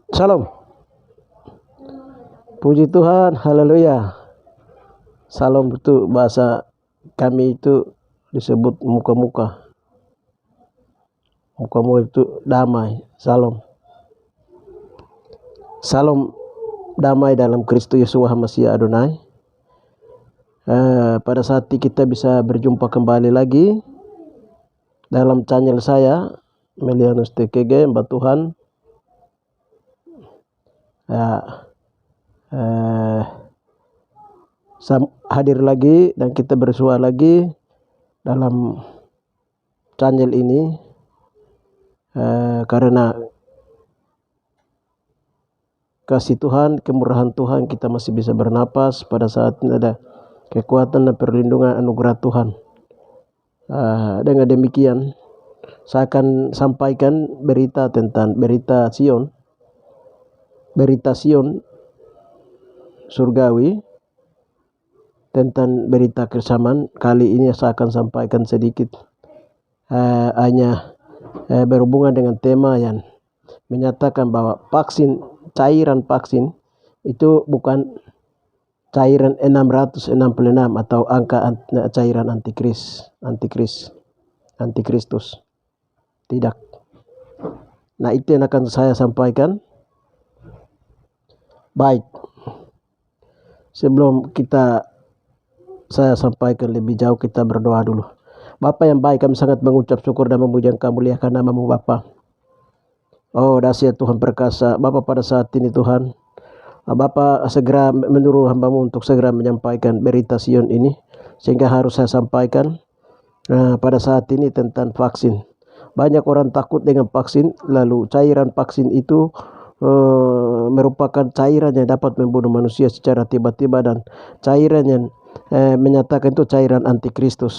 Salam, puji Tuhan, haleluya. Salam itu bahasa kami itu disebut muka-muka. Muka-muka itu damai, salam. Salam damai dalam Kristus Yesus Hamasiya Adonai. Pada saat ini kita bisa berjumpa kembali lagi dalam channel saya, Melianus TKG, Mbak Tuhan. Hadir lagi dan kita bersua lagi dalam channel ini karena kasih Tuhan, kemurahan Tuhan kita masih bisa bernapas. Pada saat ini ada kekuatan dan perlindungan anugerah Tuhan. Dengan demikian saya akan sampaikan berita tentang berita Sion surgawi, tentang berita kesamaan. Kali ini saya akan sampaikan sedikit hanya berhubungan dengan tema yang menyatakan bahwa cairan vaksin itu bukan cairan 666 atau angka cairan antikristus. Tidak. Nah, itu yang akan saya sampaikan. Baik, sebelum saya sampaikan lebih jauh, kita berdoa dulu. Bapa yang baik, kami sangat mengucap syukur dan memuji Engkau, muliakan nama-Mu Bapa. Oh dahsyat Tuhan perkasa Bapa, pada saat ini Tuhan, Bapa segera menyuruh hamba-Mu untuk segera menyampaikan berita Sion ini, sehingga harus saya sampaikan pada saat ini tentang vaksin. Banyak orang takut dengan vaksin, lalu cairan vaksin itu merupakan cairan yang dapat membunuh manusia secara tiba-tiba, dan cairan yang menyatakan itu cairan antikristus.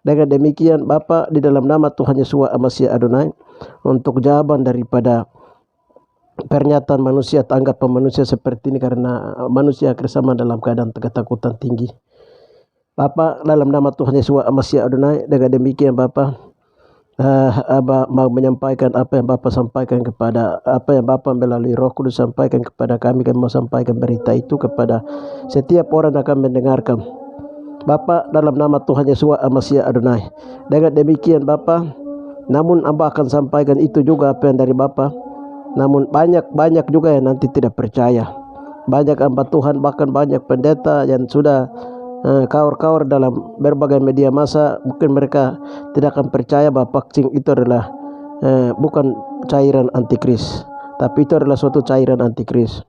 Dengan demikian Bapa, di dalam nama Tuhan Yesus Hamasiya Adonai, untuk jawaban daripada pernyataan manusia, tanggapan manusia seperti ini, karena manusia bersama dalam keadaan ketakutan tinggi. Bapa, dalam nama Tuhan Yesus Hamasiya Adonai, dengan demikian Bapa, Abah mau menyampaikan apa yang Bapa sampaikan apa yang Bapa melalui Roh Kudus sampaikan kepada kami. Kami mau sampaikan berita itu kepada setiap orang yang akan mendengarkan. Bapa, dalam nama Tuhan Yesus Hamasiya Adonai, dengan demikian Bapa, namun Abah akan sampaikan itu juga apa yang dari Bapa. Namun banyak juga yang nanti tidak percaya. Banyak hamba Tuhan, bahkan banyak pendeta yang sudah kaur-kaur dalam berbagai media massa, mungkin mereka tidak akan percaya bahwa vaksin itu adalah bukan cairan antikris, tapi itu adalah suatu cairan antikris.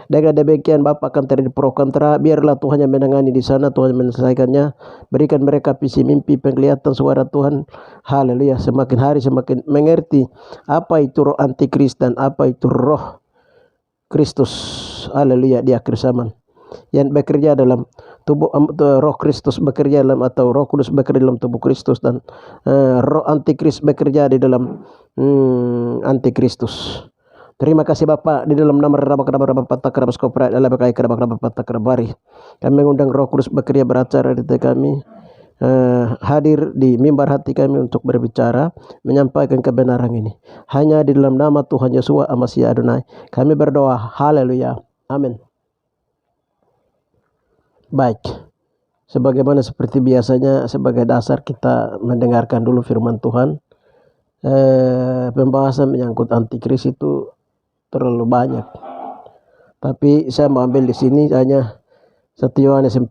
Dengan demikian Bapa, akan terjadi pro kontra. Biarlah Tuhan yang menangani di sana, Tuhan yang menyelesaikannya. Berikan mereka visi mimpi, penglihatan suara Tuhan. Haleluya. Semakin hari semakin mengerti apa itu roh antikris dan apa itu roh Kristus. Haleluya. Di akhir zaman yang bekerja dalam tubuh roh Kristus bekerja dalam, atau Roh Kudus bekerja dalam tubuh Kristus, dan roh antikris bekerja di dalam antikristus. Terima kasih Bapa, di dalam nama kami mengundang Roh Kudus bekerja beracara di kami, hadir di mimbar hati kami untuk berbicara, menyampaikan kebenaran ini. Hanya di dalam nama Tuhan Yesus Hamasiya Adonai kami berdoa. Haleluya. Amin. Baik, sebagaimana seperti biasanya, sebagai dasar kita mendengarkan dulu firman Tuhan. Pembahasan menyangkut antikris itu terlalu banyak, tapi saya mau ambil di sini hanya 1 Yohanes 4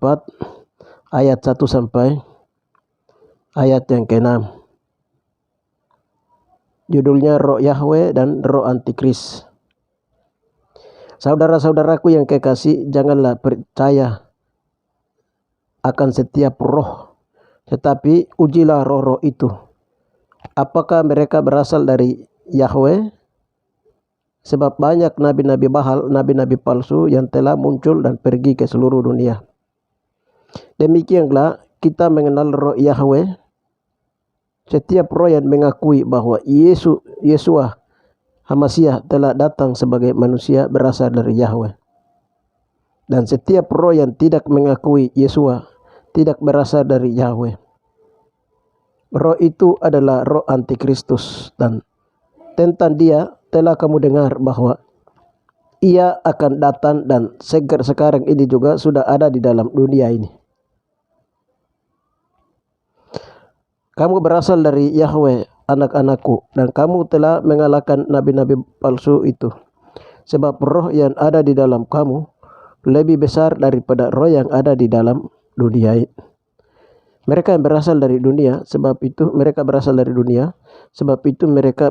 ayat 1 sampai ayat yang ke-6. Judulnya Roh Yahweh dan Roh Antikris. Saudara-saudaraku yang kekasih, janganlah percaya akan setiap roh, tetapi ujilah roh-roh itu, apakah mereka berasal dari Yahweh. Sebab banyak nabi-nabi bahal, nabi-nabi palsu yang telah muncul dan pergi ke seluruh dunia. Demikianlah kita mengenal roh Yahweh. Setiap roh yang mengakui bahwa Yesus Hamasiya telah datang sebagai manusia berasal dari Yahweh. Dan setiap roh yang tidak mengakui Yesus tidak berasal dari Yahweh. Roh itu adalah roh antikristus, dan tentang dia telah kamu dengar bahwa Ia akan datang dan sekarang ini juga sudah ada di dalam dunia ini. Kamu berasal dari Yahweh, anak-anakku, dan kamu telah mengalahkan nabi-nabi palsu itu. Sebab roh yang ada di dalam kamu lebih besar daripada roh yang ada di dalam dunia. Mereka yang berasal dari dunia, sebab itu mereka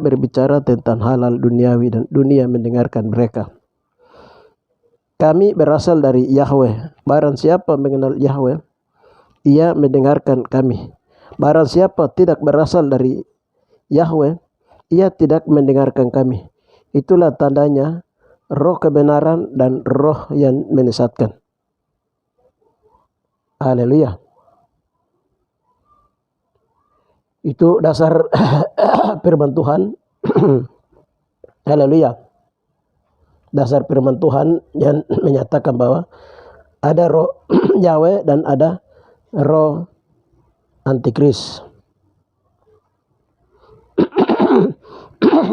berbicara tentang halal duniawi dan dunia mendengarkan mereka. Kami berasal dari Yahweh. Barang siapa mengenal Yahweh, ia mendengarkan kami. Barang siapa tidak berasal dari Yahweh, ia tidak mendengarkan kami. Itulah tandanya roh kebenaran dan roh yang menyesatkan. Haleluya. Itu dasar firman Tuhan. Haleluya. Dasar firman Tuhan yang menyatakan bahwa ada roh Yahweh dan ada roh antikris.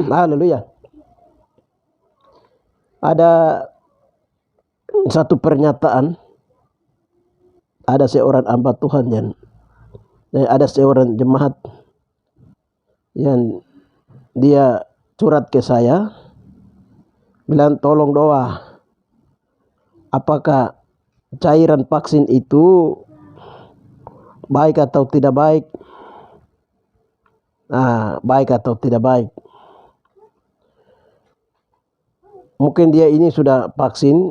Haleluya. Ada satu pernyataan, ada seorang hamba Tuhan yang ada seorang jemaat yang dia curhat ke saya, bilang tolong doa, apakah cairan vaksin itu baik atau tidak baik? Baik atau tidak baik. Mungkin dia ini sudah vaksin,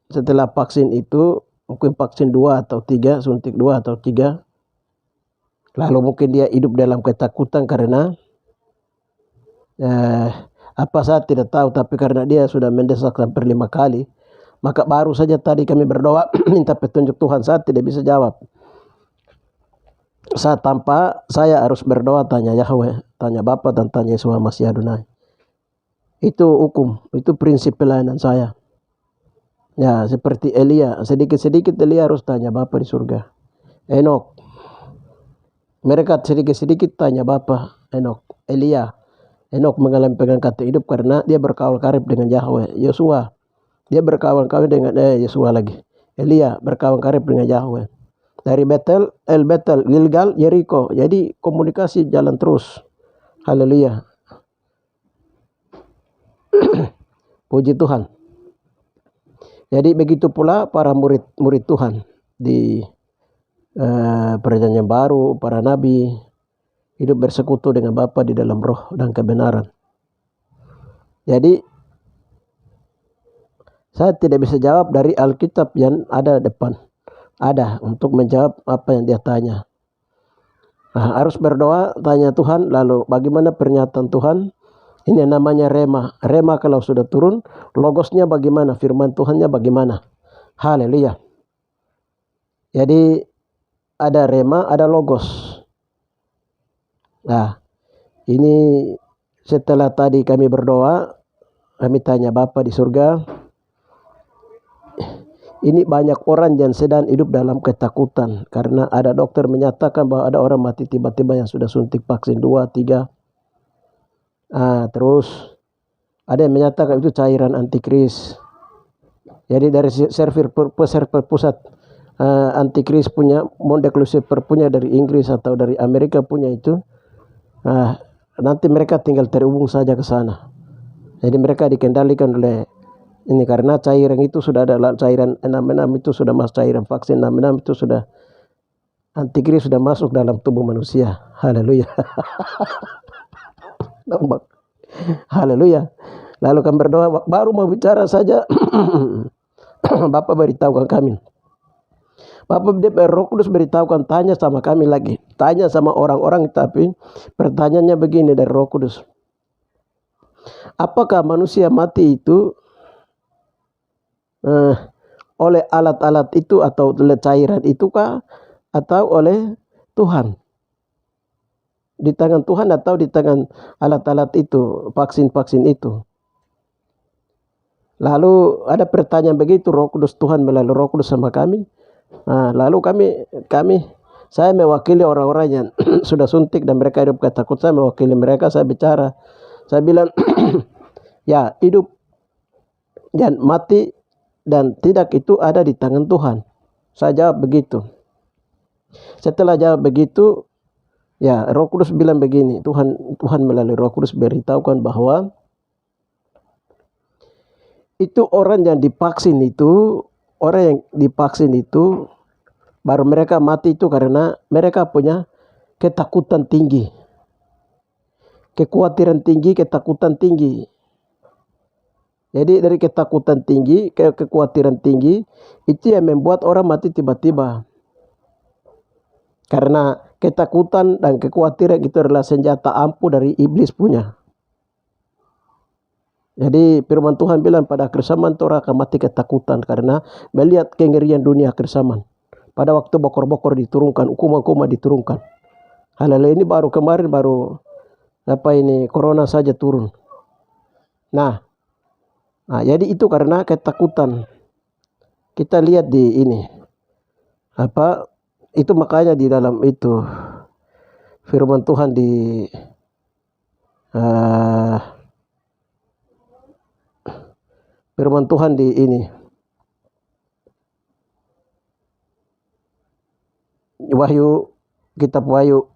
setelah vaksin itu mungkin vaksin 2 atau 3, suntik 2 atau 3. Lalu mungkin dia hidup dalam ketakutan karena apa saya tidak tahu, tapi karena dia sudah mendesak sampai 5 kali, maka baru saja tadi kami berdoa minta petunjuk Tuhan. Saya tidak bisa jawab. Saya harus berdoa, tanya Yahweh, tanya Bapa dan tanya Yesus Masih Adonai. Itu hukum, itu prinsip pelayanan saya. Ya, seperti Elia, sedikit-sedikit Elia harus tanya Bapa di surga. Enok, mereka sedikit-sedikit tanya Bapa. Elia, Enok mengalami pengangkatan hidup karena dia berkawan karib dengan Yahweh. Yosua, dia berkawan dengan Yosua lagi. Elia berkawan karib dengan Yahweh. Dari Betel, Gilgal, Yeriko. Jadi komunikasi jalan terus. Haleluya. Puji Tuhan. Jadi begitu pula para murid Tuhan di perjanjian baru, para nabi hidup bersekutu dengan Bapa di dalam roh dan kebenaran. Jadi saya tidak bisa jawab dari Alkitab yang ada depan. Ada untuk menjawab apa yang dia tanya. Harus berdoa, tanya Tuhan, lalu bagaimana pernyataan Tuhan? Ini namanya rema. Rema kalau sudah turun, logosnya bagaimana? Firman Tuhannya bagaimana? Haleluya. Jadi ada rema, ada logos. Nah, ini setelah tadi kami berdoa, kami tanya Bapa di surga. Ini banyak orang yang sedang hidup dalam ketakutan karena ada dokter menyatakan bahwa ada orang mati tiba-tiba yang sudah suntik vaksin 2, 3. Terus ada yang menyatakan itu cairan antikris. Jadi dari server pusat antikris punya, Mondek Lucifer punya dari Inggris atau dari Amerika punya itu. Nanti mereka tinggal terhubung saja ke sana. Jadi mereka dikendalikan oleh ini karena cairan itu sudah ada, cairan 66 itu sudah masuk, cairan vaksin 66 itu sudah, antikris sudah masuk dalam tubuh manusia. Haleluya. Haleluya. Lalu kami berdoa, baru mau bicara saja Bapak beritahukan kami. Bapak Roh Kudus beritahukan, tanya sama kami lagi. Tanya sama orang-orang, tapi pertanyaannya begini dari Roh Kudus. Apakah manusia mati itu oleh alat-alat itu atau oleh cairan itu kah, atau oleh Tuhan? Di tangan Tuhan atau di tangan alat-alat itu, vaksin-vaksin itu? Lalu ada pertanyaan begitu, Roh Kudus, Tuhan melalui Roh Kudus sama kami. Lalu saya mewakili orang-orang yang sudah suntik dan mereka hidup ketakutan, saya mewakili mereka, saya bicara. Saya bilang, ya hidup dan mati dan tidak itu ada di tangan Tuhan. Saya jawab begitu. Setelah jawab begitu, ya Roh Kudus bilang begini, Tuhan melalui Roh Kudus beritahukan bahwa itu orang yang divaksin itu baru mereka mati itu karena mereka punya ketakutan tinggi, kekhawatiran tinggi, ketakutan tinggi. Jadi dari ketakutan tinggi ke kekhawatiran tinggi itu yang membuat orang mati tiba-tiba. Karena ketakutan dan kekhawatiran itu adalah senjata ampuh dari iblis punya. Jadi firman Tuhan bilang pada akhir zaman orang akan mati ketakutan karena melihat kengerian dunia akhir zaman. Pada waktu bokor-bokor diturunkan, hukuman-hukuman diturunkan. Hal-hal ini kemarin corona saja turun. Nah, jadi itu karena ketakutan. Kita lihat di ini. Itu makanya di dalam itu firman Tuhan di firman Tuhan di ini kitab Wahyu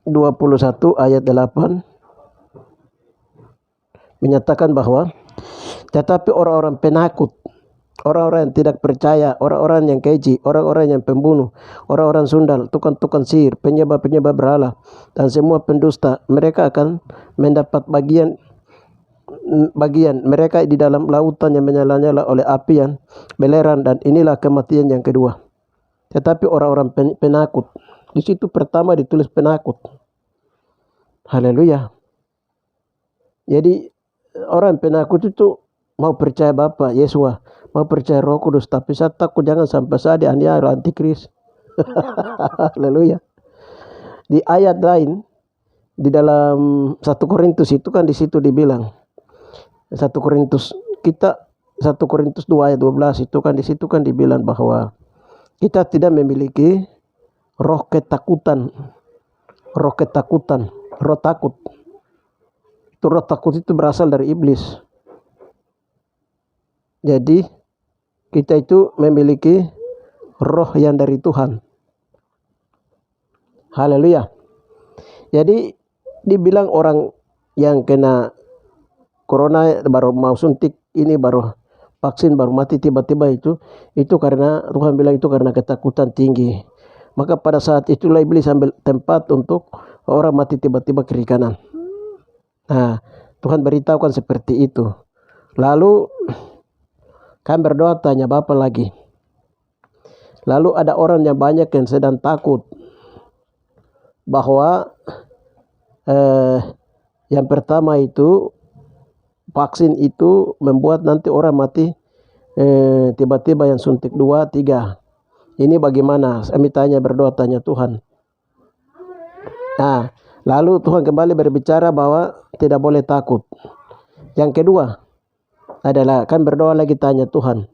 21 ayat 8 menyatakan bahwa tetapi orang-orang penakut, orang-orang yang tidak percaya, orang-orang yang keji, orang-orang yang pembunuh, orang-orang sundal, tukang-tukang sihir, penyembah-penyembah berhala, dan semua pendusta, mereka akan mendapat bagian mereka di dalam lautan yang menyala-nyala oleh api yang belerang, dan inilah kematian yang kedua. Tetapi orang-orang penakut, di situ pertama ditulis penakut. Haleluya. Jadi orang penakut itu mau percaya Bapa Yesus, mau percaya Roh Kudus, tapi saya takut jangan sampai saya dianiaya oleh antikris. Haleluya. Di ayat lain di dalam 1 Korintus itu kan di situ dibilang 1 Korintus 2 ayat 12 itu kan di situ kan dibilang bahwa kita tidak memiliki roh ketakutan, roh takut. Roh takut itu berasal dari iblis. Jadi kita itu memiliki roh yang dari Tuhan. Haleluya. Jadi dibilang orang yang kena corona baru mau suntik ini baru vaksin baru mati tiba-tiba itu karena Tuhan bilang itu karena ketakutan tinggi. Maka pada saat itulah iblis ambil tempat untuk orang mati tiba-tiba kiri kanan. Nah, Tuhan beritahukan seperti itu. Lalu kami berdoa tanya Bapa lagi. Lalu ada orang yang banyak yang sedang takut bahwa yang pertama itu vaksin itu membuat nanti orang mati tiba-tiba yang suntik 2, 3. Ini bagaimana? Kami berdoa tanya Tuhan. Nah, lalu Tuhan kembali berbicara bahwa tidak boleh takut. Yang kedua adalah kan berdoa lagi tanya Tuhan.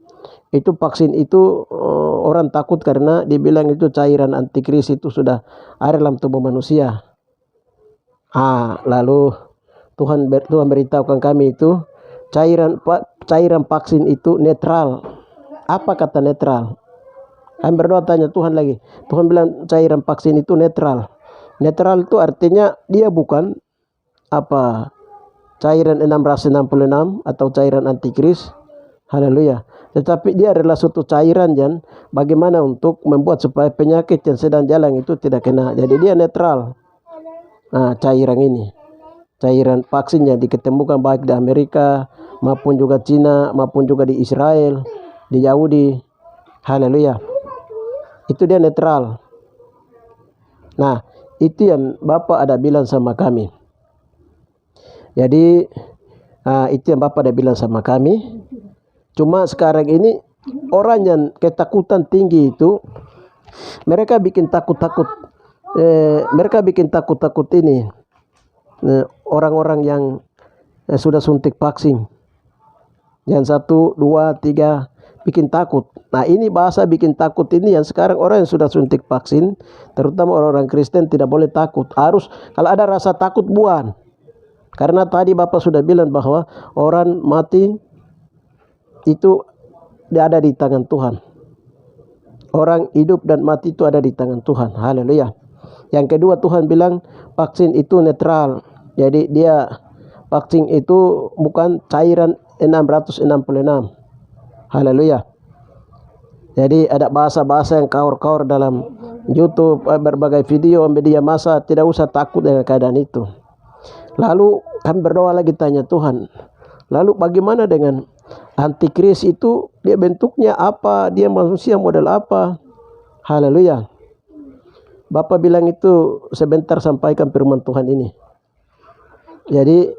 Itu vaksin itu orang takut karena dibilang itu cairan antikris itu sudah ada dalam tubuh manusia. Lalu Tuhan beritahukan kami itu cairan vaksin itu netral. Apa kata netral? Kami berdoa tanya Tuhan lagi. Tuhan bilang cairan vaksin itu netral. Netral itu artinya dia bukan cairan 666 atau cairan antikris. Haleluya. Tetapi dia adalah suatu cairan yang bagaimana untuk membuat supaya penyakit yang sedang jalan itu tidak kena. Jadi dia netral. Cairan ini. Cairan vaksin yang diketemukan baik di Amerika maupun juga Cina maupun juga di Israel, di Yahudi. Haleluya. Itu dia netral. Nah, itu yang Bapak ada bilang sama kami. Jadi itu yang Bapak ada bilang sama kami. Cuma sekarang ini orang yang ketakutan tinggi itu mereka bikin takut-takut. Mereka bikin takut-takut ini orang-orang yang sudah suntik vaksin. Yang 1, 2, 3 bikin takut. Nah, ini bahasa bikin takut ini yang sekarang orang yang sudah suntik vaksin, terutama orang-orang Kristen tidak boleh takut. Harus kalau ada rasa takut buang. Karena tadi Bapak sudah bilang bahwa orang mati itu dia ada di tangan Tuhan. Orang hidup dan mati itu ada di tangan Tuhan. Haleluya. Yang kedua, Tuhan bilang vaksin itu netral. Jadi dia vaksin itu bukan cairan 666. Haleluya. Jadi ada bahasa-bahasa yang kaur-kaur dalam YouTube, berbagai video media massa. Tidak usah takut dengan keadaan itu. Lalu kami berdoa lagi, tanya Tuhan, lalu bagaimana dengan antikris itu? Dia bentuknya apa? Dia manusia model apa? Haleluya. Bapak bilang itu sebentar sampaikan firman Tuhan ini. Jadi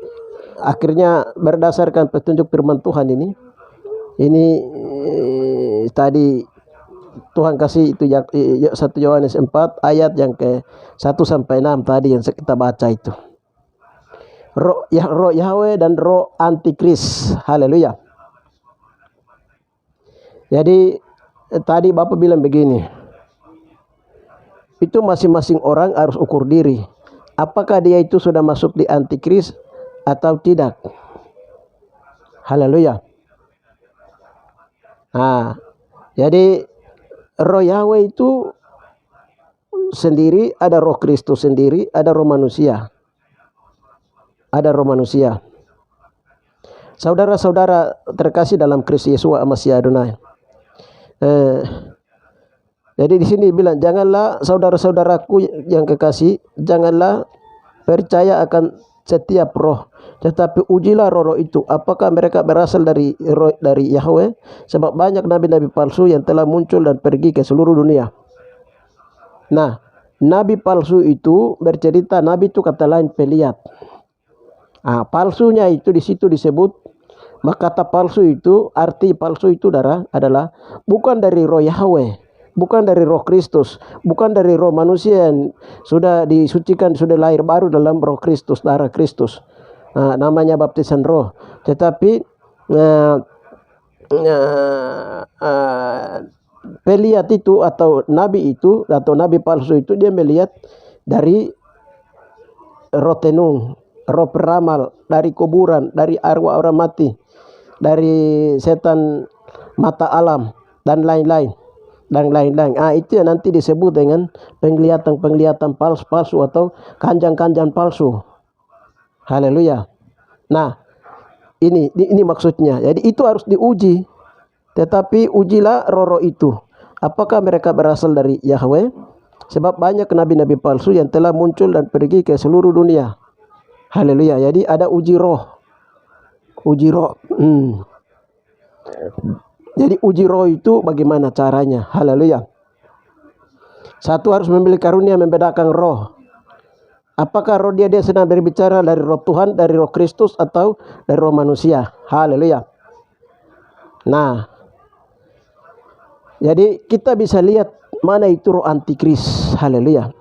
akhirnya berdasarkan petunjuk firman Tuhan ini tadi Tuhan kasih itu 1 Yohanes 4 ayat yang ke 1 sampai 6 tadi yang kita baca itu. Roh Yahweh dan roh antikris. Haleluya. Jadi tadi Bapak bilang begini, itu masing-masing orang harus ukur diri, apakah dia itu sudah masuk di antikris atau tidak. Haleluya. Nah, jadi roh Yahweh itu sendiri, ada roh Kristus sendiri, ada roh manusia. Ada roh manusia. Saudara-saudara terkasih dalam Kristus Yesus Masih Adonai. Jadi di sini bilang, janganlah saudara-saudaraku yang kekasih, janganlah percaya akan setiap roh, tetapi ujilah roh-roh itu, apakah mereka berasal dari Yahweh, sebab banyak nabi-nabi palsu yang telah muncul dan pergi ke seluruh dunia. Nah, nabi palsu itu bercerita, nabi itu kata lain pelihat. Palsunya itu di situ disebut, maka kata palsu itu, arti palsu itu adalah bukan dari roh Yahweh, bukan dari roh Kristus, bukan dari roh manusia yang sudah disucikan, sudah lahir baru dalam roh Kristus, darah Kristus. Namanya baptisan roh. Tetapi pelihat itu atau nabi palsu itu dia melihat dari roh tenung, roh peramal, dari kuburan, dari arwah orang mati, dari setan mata alam dan lain-lain. Itu yang nanti disebut dengan penglihatan palsu atau kanjang-kanjang palsu. Haleluya. Nah, ini maksudnya. Jadi itu harus diuji. Tetapi ujilah roh-roh itu, apakah mereka berasal dari Yahweh? Sebab banyak nabi-nabi palsu yang telah muncul dan pergi ke seluruh dunia. Haleluya. Jadi ada uji roh. Jadi uji roh itu bagaimana caranya? Haleluya. Satu, harus memiliki karunia membedakan roh. Apakah roh dia sedang berbicara dari roh Tuhan, dari roh Kristus, atau dari roh manusia? Haleluya. Nah, jadi kita bisa lihat mana itu roh antikris. Haleluya.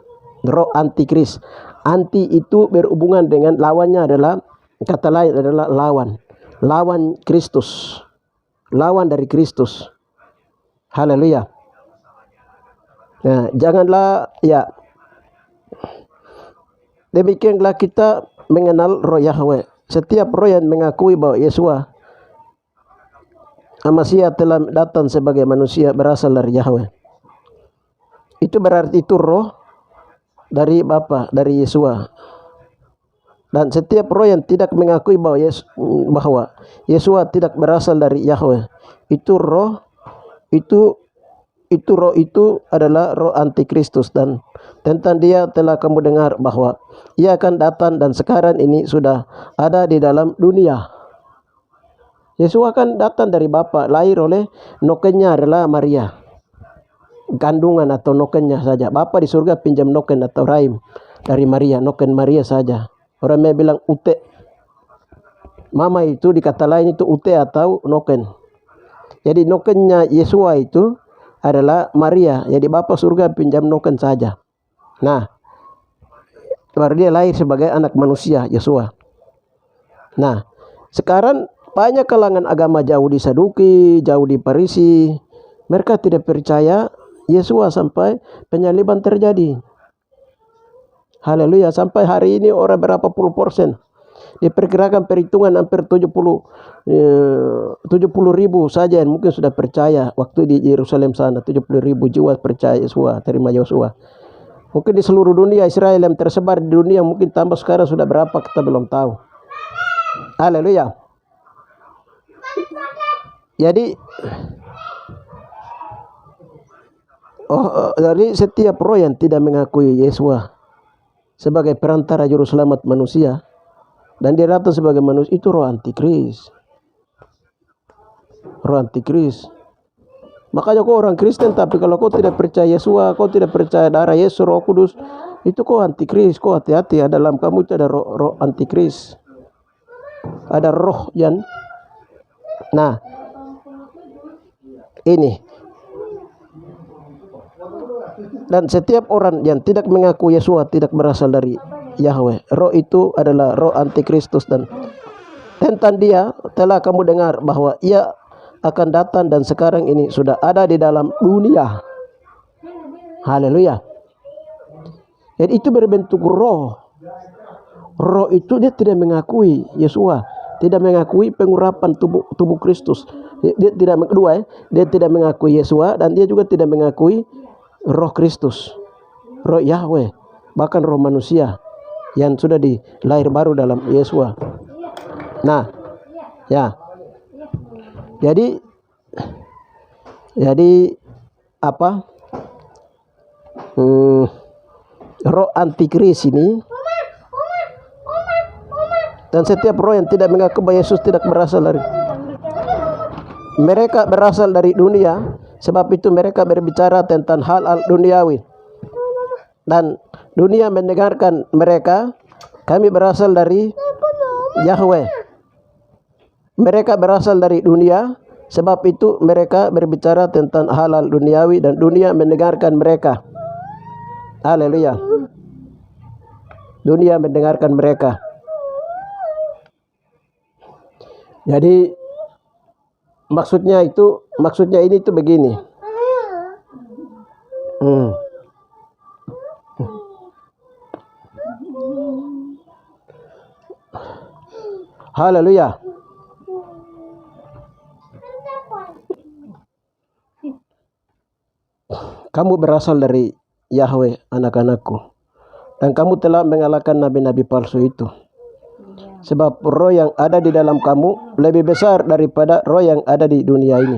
Roh antikris. Anti itu berhubungan dengan lawannya adalah, kata lain adalah lawan Kristus, lawan dari Kristus. Haleluya. Nah, janganlah demikianlah kita mengenal roh Yahweh. Setiap roh yang mengakui bahwa Yesua Masiah telah datang sebagai manusia berasal dari Yahweh, itu berarti itu roh dari Bapa, dari Yesua. Dan setiap roh yang tidak mengakui bahwa Yesua tidak berasal dari Yahweh, itu roh itu adalah roh antikristus. Dan tentang dia telah kamu dengar bahwa ia akan datang dan sekarang ini sudah ada di dalam dunia. Yesus akan datang dari Bapa, lahir oleh nokennya adalah Maria, kandungan atau nokennya saja. Bapa di surga pinjam noken atau rahim dari Maria, noken Maria saja. Orang yang bilang ute, mama itu dikata lain itu ute atau noken. Jadi nokennya Yesua itu adalah Maria. Jadi Bapa surga pinjam noken saja. Nah, baru dia lahir sebagai anak manusia Yesua. Nah, sekarang banyak kalangan agama jauh di Saduki, jauh di Farisi, mereka tidak percaya Yesua sampai penyaliban terjadi. Haleluya. Sampai hari ini orang berapa puluh persen Diperkirakan perhitungan hampir 70.000 saja yang mungkin sudah percaya waktu di Yerusalem sana. 70.000 jiwa percaya Yesua, terima Yosua. Mungkin di seluruh dunia Israel yang tersebar di dunia mungkin tambah sekarang sudah berapa kita belum tahu. Haleluya. Jadi dari setiap roh yang tidak mengakui Yesua sebagai perantara juru selamat manusia dan dia datang sebagai manusia, itu roh antikris. Roh antikris. Makanya kau orang Kristen, tapi kalau kau tidak percaya Yesua, kau tidak percaya darah Yesus, Roh Kudus, itu kau antikris. Kau hati-hati, dalam kamu itu ada roh antikris. Ada roh yang, nah ini. Dan setiap orang yang tidak mengaku Yesua tidak berasal dari Yahweh. Roh itu adalah roh antikristus, dan tentang dia telah kamu dengar bahwa ia akan datang dan sekarang ini sudah ada di dalam dunia. Haleluya. Jadi itu berbentuk roh. Roh itu dia tidak mengakui Yesua, tidak mengakui pengurapan tubuh Kristus. Dia tidak dia tidak mengakui Yesua dan dia juga tidak mengakui Roh Kristus, Roh Yahweh, bahkan roh manusia yang sudah dilahir baru dalam Yesua. Nah, ya. Jadi apa? Roh antikris ini, dan setiap roh yang tidak mengaku bahwa Yesus tidak berasal dari mereka, berasal dari dunia. Sebab itu mereka berbicara tentang hal-hal duniawi dan dunia mendengarkan mereka. Kami berasal dari Yahweh. Mereka berasal dari dunia, sebab itu mereka berbicara tentang hal-hal duniawi dan dunia mendengarkan mereka. Haleluya. Dunia mendengarkan mereka. Jadi maksudnya ini tuh begini. Haleluya. Kamu berasal dari Yahweh, anak-anakku, dan kamu telah mengalahkan nabi-nabi palsu itu. Sebab roh yang ada di dalam kamu lebih besar daripada roh yang ada di dunia ini.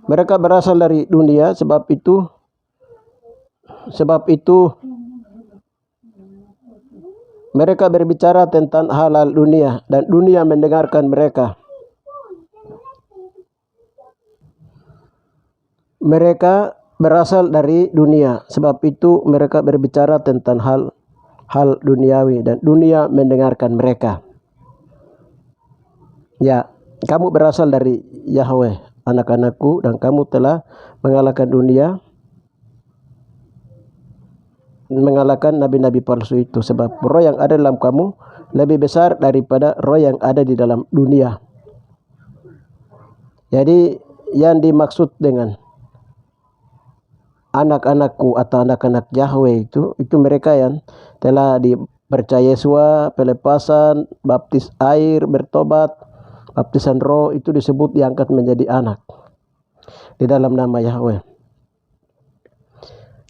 Mereka berasal dari dunia, sebab itu mereka berbicara tentang hal-hal dunia dan dunia mendengarkan mereka. Mereka berasal dari dunia, sebab itu mereka berbicara tentang hal duniawi dan dunia mendengarkan mereka. Ya, kamu berasal dari Yahweh, anak-anakku, dan kamu telah mengalahkan dunia, mengalahkan nabi-nabi palsu itu. Sebab roh yang ada dalam kamu lebih besar daripada roh yang ada di dalam dunia. Jadi yang dimaksud dengan anak-anakku atau anak-anak Yahweh itu mereka yang telah dipercaya Yesua, pelepasan, baptis air, bertobat, baptisan roh, itu disebut diangkat menjadi anak di dalam nama Yahweh.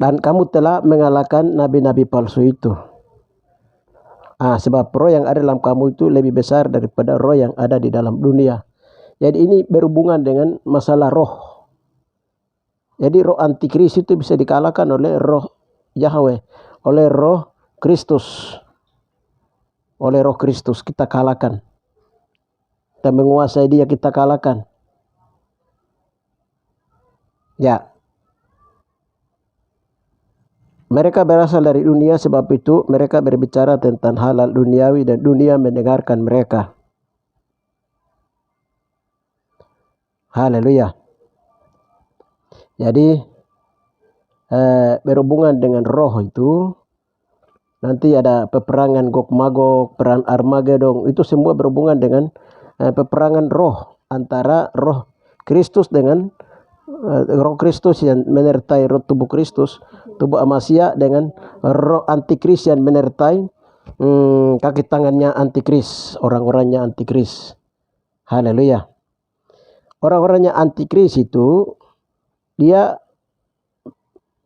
Dan kamu telah mengalahkan nabi-nabi palsu itu. Sebab roh yang ada dalam kamu itu lebih besar daripada roh yang ada di dalam dunia. Jadi ini berhubungan dengan masalah roh. Jadi roh antikris itu bisa dikalahkan oleh roh Yahweh, oleh roh Kristus. Oleh roh Kristus kita kalahkan. Kita menguasai dia, kita kalahkan. Ya. Mereka berasal dari dunia, sebab itu mereka berbicara tentang hal-hal duniawi dan dunia mendengarkan mereka. Haleluya. Jadi berhubungan dengan roh itu, nanti ada peperangan Gog Magog, perang Armageddon, itu semua berhubungan dengan peperangan roh antara roh Kristus dengan roh Kristus yang menyertai roh tubuh Kristus, tubuh Amasya, dengan roh antikris yang menyertai kaki tangannya antikris, orang-orangnya antikris. Haleluya. Orang-orangnya antikris itu dia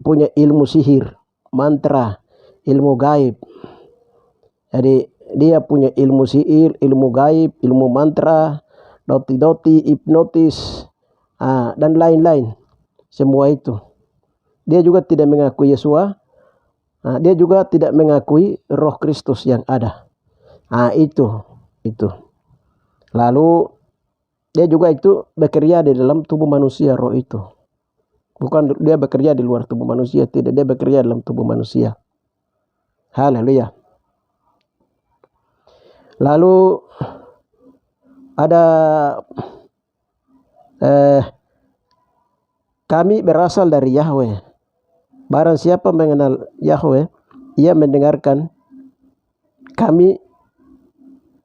punya ilmu sihir, mantra, ilmu gaib. Jadi dia punya ilmu sihir, ilmu gaib, ilmu mantra, doti-doti, hipnotis, dan lain-lain. Semua itu. Dia juga tidak mengakui Yesua. Dia juga tidak mengakui roh Kristus yang ada. Itu. Lalu dia juga itu bekerja di dalam tubuh manusia, roh itu. Bukan dia bekerja di luar tubuh manusia, tidak, dia bekerja dalam tubuh manusia. Haleluya. Lalu ada kami berasal dari Yahweh. Barang siapa mengenal Yahweh, ia mendengarkan kami.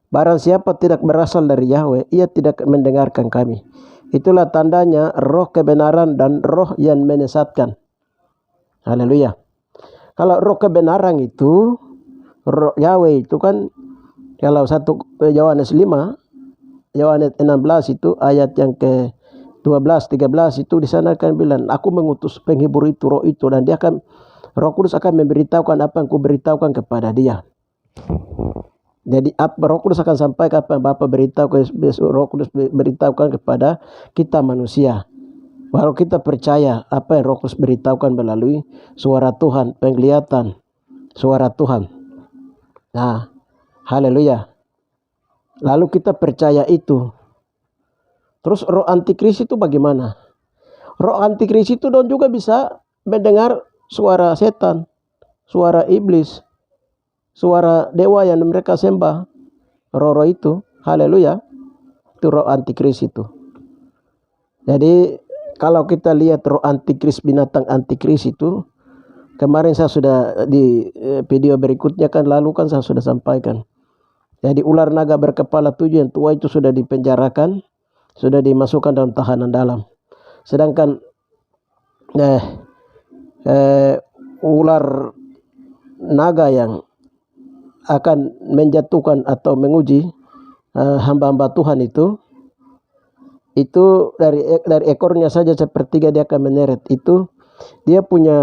Barang siapa tidak berasal dari Yahweh, ia tidak mendengarkan kami. Itulah tandanya roh kebenaran dan roh yang menyesatkan. Haleluya. Kalau roh kebenaran itu, roh Yahweh itu kan, kalau 1 Yohanes 5, Yohanes 16 itu ayat yang ke 12, 13 itu di sana kan bilang, aku mengutus penghibur itu, roh itu, dan Roh Kudus akan memberitahukan apa yang kuberitahukan kepada dia. Jadi Roh Kudus akan sampaikan apa yang Bapa beritahukan, Roh Kudus beritahukan kepada kita manusia. Baru kita percaya apa yang Roh Kudus beritahukan melalui suara Tuhan, penglihatan suara Tuhan. Haleluya. Lalu kita percaya itu. Terus roh antikris itu bagaimana? Roh antikris itu don juga bisa mendengar suara setan, suara iblis, suara dewa yang mereka sembah. Roh-roh itu, haleluya. Itu roh antikris itu. Jadi kalau kita lihat roh antikris, binatang antikris itu, kemarin saya sudah di video berikutnya kan, lalu kan saya sudah sampaikan. Jadi ular naga berkepala 7 yang tua itu sudah dipenjarakan, sudah dimasukkan dalam tahanan dalam. Sedangkan ular naga yang akan menjatuhkan atau menguji hamba-hamba Tuhan itu dari ekornya saja sepertiga dia akan menyeret. Itu dia punya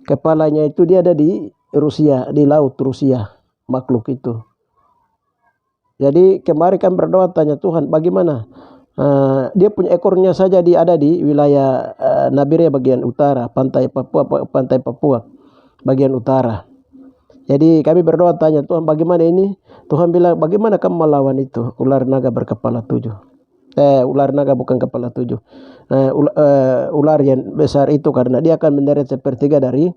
kepalanya itu, dia ada di Rusia, di laut Rusia, makhluk itu. Jadi kemarin kan berdoa tanya Tuhan, bagaimana dia punya ekornya saja ada di wilayah Nabiria bagian utara, pantai Papua bagian utara. Jadi kami berdoa tanya Tuhan, bagaimana ini? Tuhan bilang, bagaimana kamu melawan itu ular naga berkepala 7? Ular naga bukan kepala 7. Ular yang besar itu, karena dia akan menderet sepertiga dari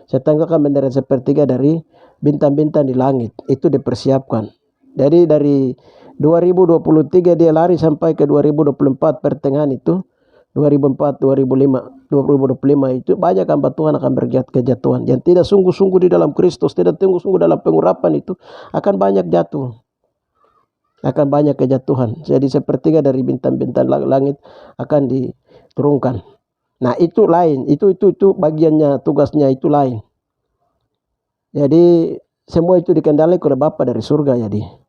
setan, akan menderet sepertiga dari bintang-bintang di langit. Itu dipersiapkan. Jadi dari 2023 dia lari sampai ke 2024 pertengahan itu, 2004, 2005, 2025 itu banyak hamba Tuhan akan kejatuhan. Yang tidak sungguh-sungguh di dalam Kristus, tidak sungguh-sungguh dalam pengurapan itu, akan banyak jatuh. Akan banyak kejatuhan. Jadi sepertiga dari bintang-bintang langit akan diturunkan. Nah itu lain, itu bagiannya, tugasnya itu lain. Jadi semua itu dikendalikan oleh Bapa dari surga. Jadi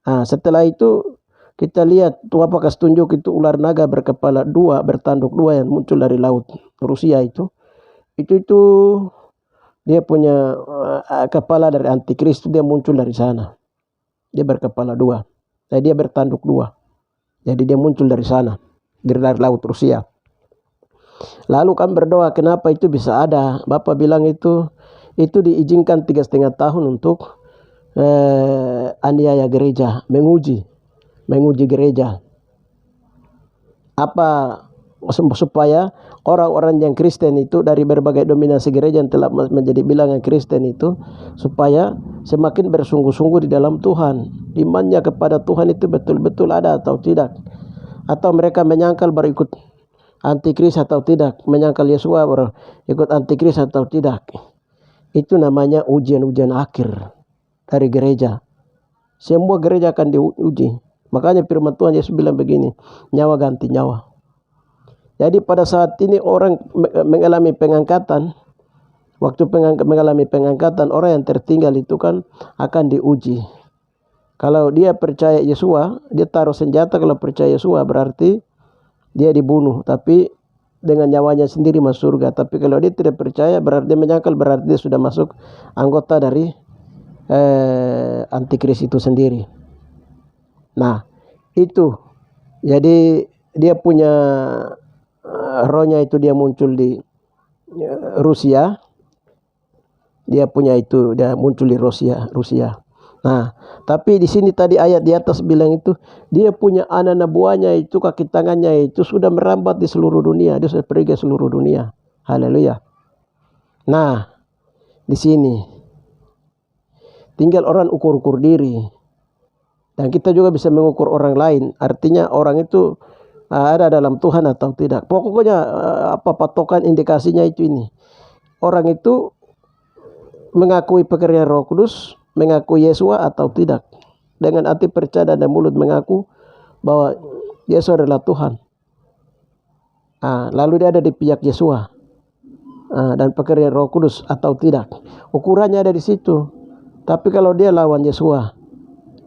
setelah itu kita lihat Tuhan kasih tunjuk itu ular naga berkepala 2, bertanduk 2 yang muncul dari laut Rusia itu dia punya kepala dari antikris, dia muncul dari sana. Dia berkepala 2. Dia bertanduk 2. Jadi dia muncul dari sana, dari laut Rusia. Lalu kan berdoa, kenapa itu bisa ada? Bapak bilang itu diizinkan 3,5 tahun untuk aniaya gereja, menguji gereja. Apa? Supaya orang-orang yang Kristen itu dari berbagai dominasi gereja yang telah menjadi bilangan Kristen itu, supaya semakin bersungguh-sungguh di dalam Tuhan. Imannya kepada Tuhan itu betul-betul ada atau tidak. Atau mereka menyangkal berikut antikris atau tidak, menyangkal Yesua ikut antikris atau tidak. Itu namanya ujian-ujian akhir dari gereja. Semua gereja akan diuji. Makanya firman Tuhan Yesus bilang begini, nyawa ganti nyawa. Jadi pada saat ini orang mengalami pengangkatan, waktu mengalami pengangkatan, orang yang tertinggal itu kan akan diuji. Kalau dia percaya Yesua, dia taruh senjata. Kalau percaya Yesua berarti dia dibunuh, tapi dengan nyawanya sendiri masuk surga. Tapi kalau dia tidak percaya, berarti dia menyangkal, berarti dia sudah masuk anggota dari antikris itu sendiri. Nah, itu. Jadi dia punya rohnya itu dia muncul di Rusia. Dia punya itu, dia muncul di Rusia. Nah, tapi di sini tadi ayat di atas bilang itu dia punya anak buahnya itu, kaki tangannya itu sudah merambat di seluruh dunia. Dia sudah pergi ke seluruh dunia. Haleluya. Nah, di sini tinggal orang ukur-ukur diri. Dan kita juga bisa mengukur orang lain. Artinya orang itu ada dalam Tuhan atau tidak. Pokoknya apa patokan indikasinya itu ini. Orang itu mengakui pekerjaan Roh Kudus, mengakui Yesua atau tidak. Dengan hati percaya dan mulut mengaku bahwa Yesus adalah Tuhan. Lalu dia ada di pihak Yesua dan pekerjaan Roh Kudus atau tidak. Ukurannya ada di situ. Tapi kalau dia lawan Yesua,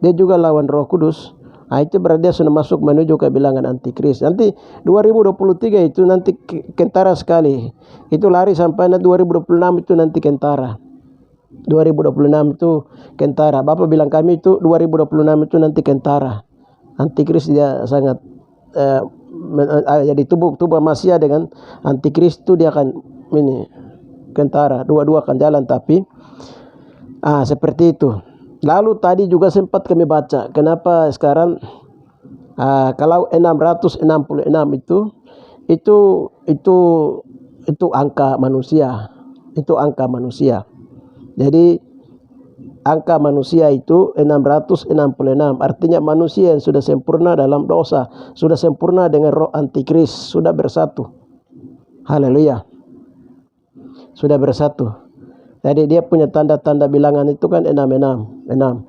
dia juga lawan Roh Kudus, itu berarti dia sudah masuk menuju ke bilangan antikris. Nanti 2023 itu nanti kentara sekali. Itu lari sampai 2026 itu nanti kentara. 2026 itu kentara. Bapak bilang kami itu 2026 itu nanti kentara. Antikris dia sangat jadi tubuh Masia dengan antikris itu dia akan ini kentara. Dua-dua akan jalan, tapi seperti itu. Lalu tadi juga sempat kami baca kenapa sekarang kalau 666 itu angka manusia. Itu angka manusia. Jadi angka manusia itu 666, artinya manusia yang sudah sempurna dalam dosa, sudah sempurna dengan roh antikris, sudah bersatu. Haleluya. Sudah bersatu. Jadi dia punya tanda-tanda bilangan itu kan 666.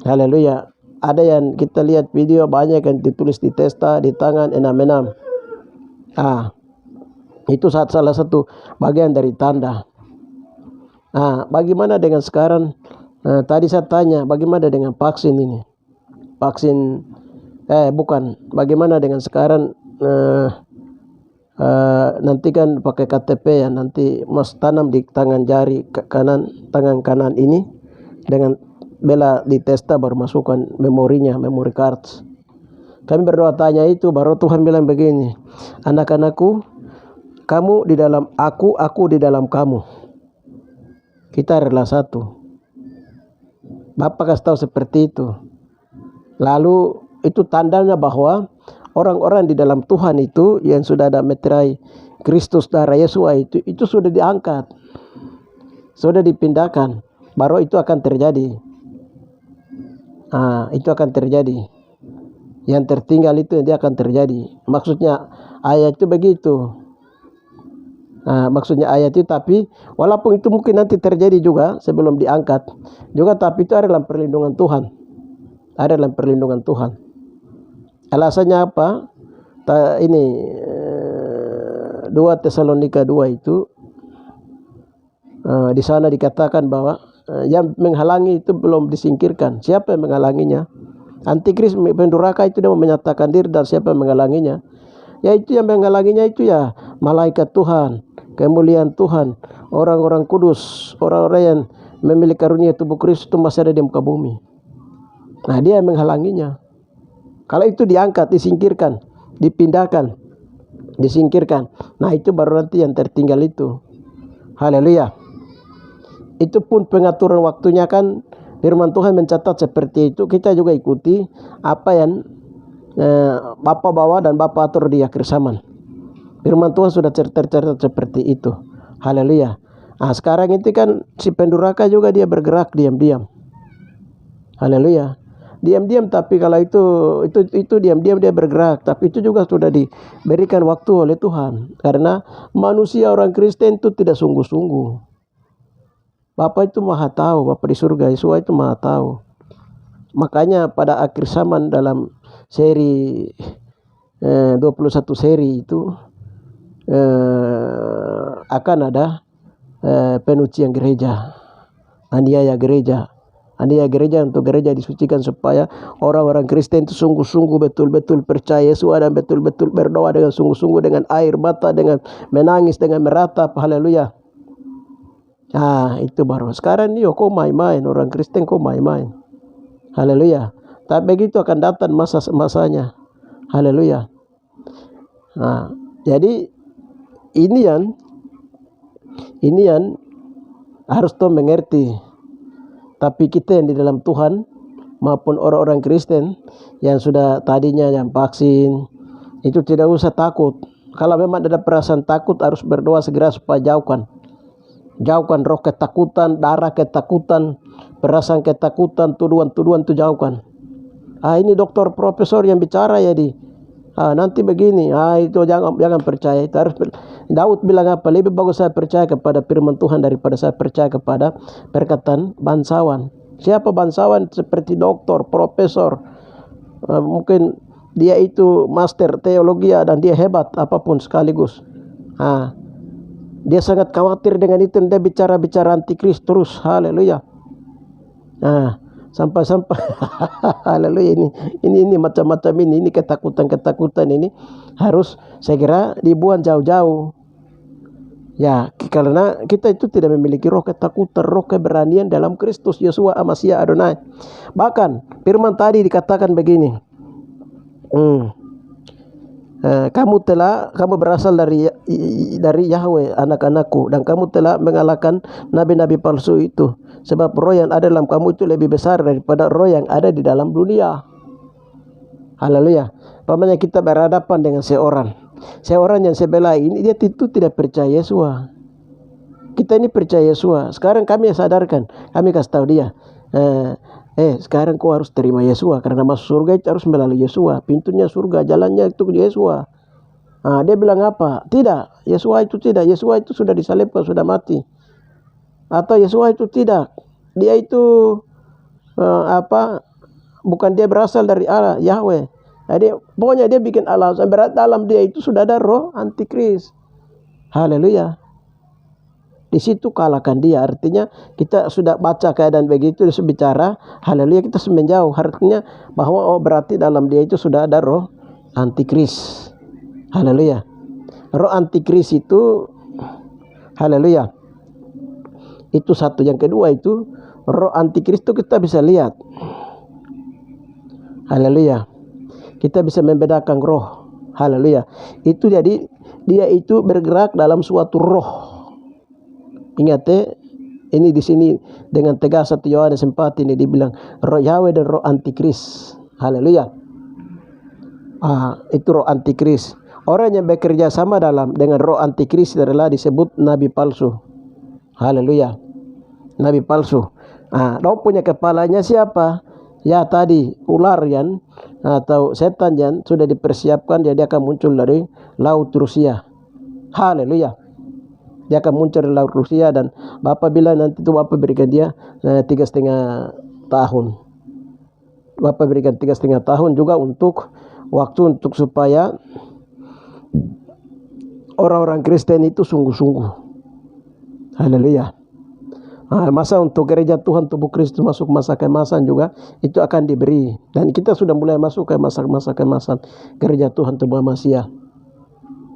Haleluya. Ada yang kita lihat video banyak yang ditulis di testa di tangan 666. Itu salah satu bagian dari tanda. Bagaimana dengan sekarang? Tadi saya tanya bagaimana dengan vaksin ini? Bagaimana dengan sekarang? Nanti kan pakai KTP ya, nanti mas tanam di tangan jari kanan, tangan kanan ini dengan bela di testa baru masukkan memorinya, memory cards. Kami berdoa tanya itu, baru Tuhan bilang begini, anak-anakku, kamu di dalam aku di dalam kamu, kita adalah satu. Bapak kasih tahu seperti itu. Lalu itu tandanya bahwa orang-orang di dalam Tuhan itu yang sudah ada meterai Kristus darah Yesua itu sudah diangkat, sudah dipindahkan, baru itu akan terjadi. Itu akan terjadi. Yang tertinggal itu nanti akan terjadi. Maksudnya ayat itu begitu. Maksudnya ayat itu, tapi walaupun itu mungkin nanti terjadi juga sebelum diangkat juga, tapi itu adalah perlindungan Tuhan. Ada dalam perlindungan Tuhan. Alasannya apa? Ini 2 Tesalonika 2 itu di sana dikatakan bahwa yang menghalangi itu belum disingkirkan. Siapa yang menghalanginya? Antikris penduraka itu dia menyatakan diri, dan siapa yang menghalanginya? Yaitu yang menghalanginya itu ya malaikat Tuhan, kemuliaan Tuhan, orang-orang kudus, orang-orang yang memiliki karunia tubuh Kristus itu masih ada di muka bumi. Nah, dia yang menghalanginya. Kalau itu diangkat, disingkirkan, dipindahkan, disingkirkan, nah itu baru nanti yang tertinggal itu. Haleluya. Itu pun pengaturan waktunya kan firman Tuhan mencatat seperti itu. Kita juga ikuti apa yang Bapa bawa dan Bapa atur di akhir zaman. Firman Tuhan sudah tercatat seperti itu. Haleluya. Sekarang itu kan si penduraka juga dia bergerak diam-diam. Haleluya. Diam-diam, tapi kalau itu diam-diam dia bergerak, tapi itu juga sudah diberikan waktu oleh Tuhan. Karena manusia orang Kristen itu tidak sungguh-sungguh. Bapak itu maha tahu, Bapak di surga, Yesus itu maha tahu. Makanya pada akhir zaman dalam seri 21 seri itu akan ada penyucian gereja, aniaya gereja untuk gereja disucikan supaya orang-orang Kristen itu sungguh-sungguh betul-betul percaya Yesus dan betul-betul berdoa dengan sungguh-sungguh, dengan air mata, dengan menangis, dengan meratap. Haleluya. Itu baru. Sekarang ini kok main-main, orang Kristen kok main-main. Haleluya. Tapi begitu akan datang masanya. Haleluya. Jadi ini yang harus tuh mengerti. Tapi kita yang di dalam Tuhan maupun orang-orang Kristen yang sudah tadinya yang vaksin itu tidak usah takut. Kalau memang ada perasaan takut, harus berdoa segera supaya jauhkan roh ketakutan, darah ketakutan, perasaan ketakutan, tuduhan-tuduhan itu jauhkan. Ini dokter profesor yang bicara ya nanti begini. Itu jangan percaya. Itu harus Daud bilang apa? Lebih bagus saya percaya kepada firman Tuhan daripada saya percaya kepada perkataan bangsawan. Siapa bangsawan? Seperti dokter, profesor, mungkin dia itu master teologi dan dia hebat apapun sekaligus. Dia sangat khawatir dengan itu, dia bicara antikris terus. Haleluya. Sampai haleluya, ini macam-macam ini ketakutan ini harus segera dibuang jauh-jauh. Ya, karena kita itu tidak memiliki roh ketakutan, roh keberanian dalam Kristus Yesus Masiah Adonai. Bahkan firman tadi dikatakan begini. Kamu berasal dari Yahweh, anak-anakku, dan kamu telah mengalahkan nabi-nabi palsu itu, sebab roh yang ada dalam kamu itu lebih besar daripada roh yang ada di dalam dunia. Haleluya. Pamannya kita berhadapan dengan seorang yang sebelah ini, dia itu tidak percaya Yesus. Kita ini percaya Yesus. Sekarang kami sadarkan, kami kasih tahu dia, sekarang kau harus terima Yesus, karena masuk surga itu harus melalui Yesus. Pintunya surga, jalannya itu Yesus. Dia bilang apa? Tidak, Yesus itu tidak. Yesus itu sudah disalibkan, sudah mati. Atau Yesus itu tidak. Dia itu bukan dia berasal dari Allah, Yahweh. Jadi pokoknya dia bikin alasan, berat dalam dia itu sudah ada roh antikris. Haleluya. Di situ kalahkan dia. Artinya kita sudah baca keadaan begitu, dia bicara, haleluya, kita menjauh. Artinya bahwa berarti dalam dia itu sudah ada roh antikris. Haleluya. Roh antikris itu, haleluya, itu satu. Yang kedua itu roh antikris itu kita bisa lihat. Haleluya. Kita bisa membedakan roh. Haleluya. Itu jadi dia itu bergerak dalam suatu roh. Ingat ini di sini dengan tegas 1 Yohanes 4 ini dibilang roh Yahweh dan roh antikris. Haleluya. Itu roh antikris. Orang yang bekerja sama dengan roh antikris adalah disebut nabi palsu. Haleluya. Nabi palsu. Dia punya kepalanya siapa? Ya tadi ular yang atau setan yang sudah dipersiapkan, dia akan muncul dari laut Rusia. Haleluya. Dia akan muncul dari laut Rusia, dan Bapak bilang nanti itu Bapak berikan dia 3,5 tahun. Bapak berikan 3,5 tahun juga untuk waktu untuk supaya orang-orang Kristen itu sungguh-sungguh. Haleluya. Masa untuk gereja Tuhan tubuh Kristus masuk masa kemasan juga itu akan diberi, dan kita sudah mulai masuk ke masa kemasan gereja Tuhan tubuh Masiah.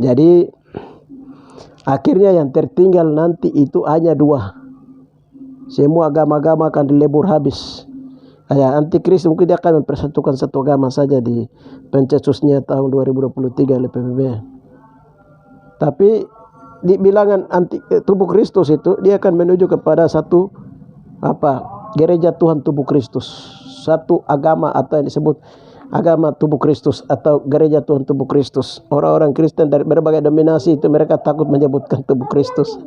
Jadi akhirnya yang tertinggal nanti itu hanya 2. Semua agama-agama akan dilebur habis. Antikris mungkin dia akan mempersatukan satu agama saja di pencetusnya tahun 2023 oleh PBB. Tapi di bilangan tubuh Kristus itu dia akan menuju kepada satu gereja Tuhan tubuh Kristus, satu agama atau yang disebut agama tubuh Kristus atau gereja Tuhan tubuh Kristus. Orang-orang Kristen dari berbagai dominasi itu mereka takut menyebutkan tubuh Kristus.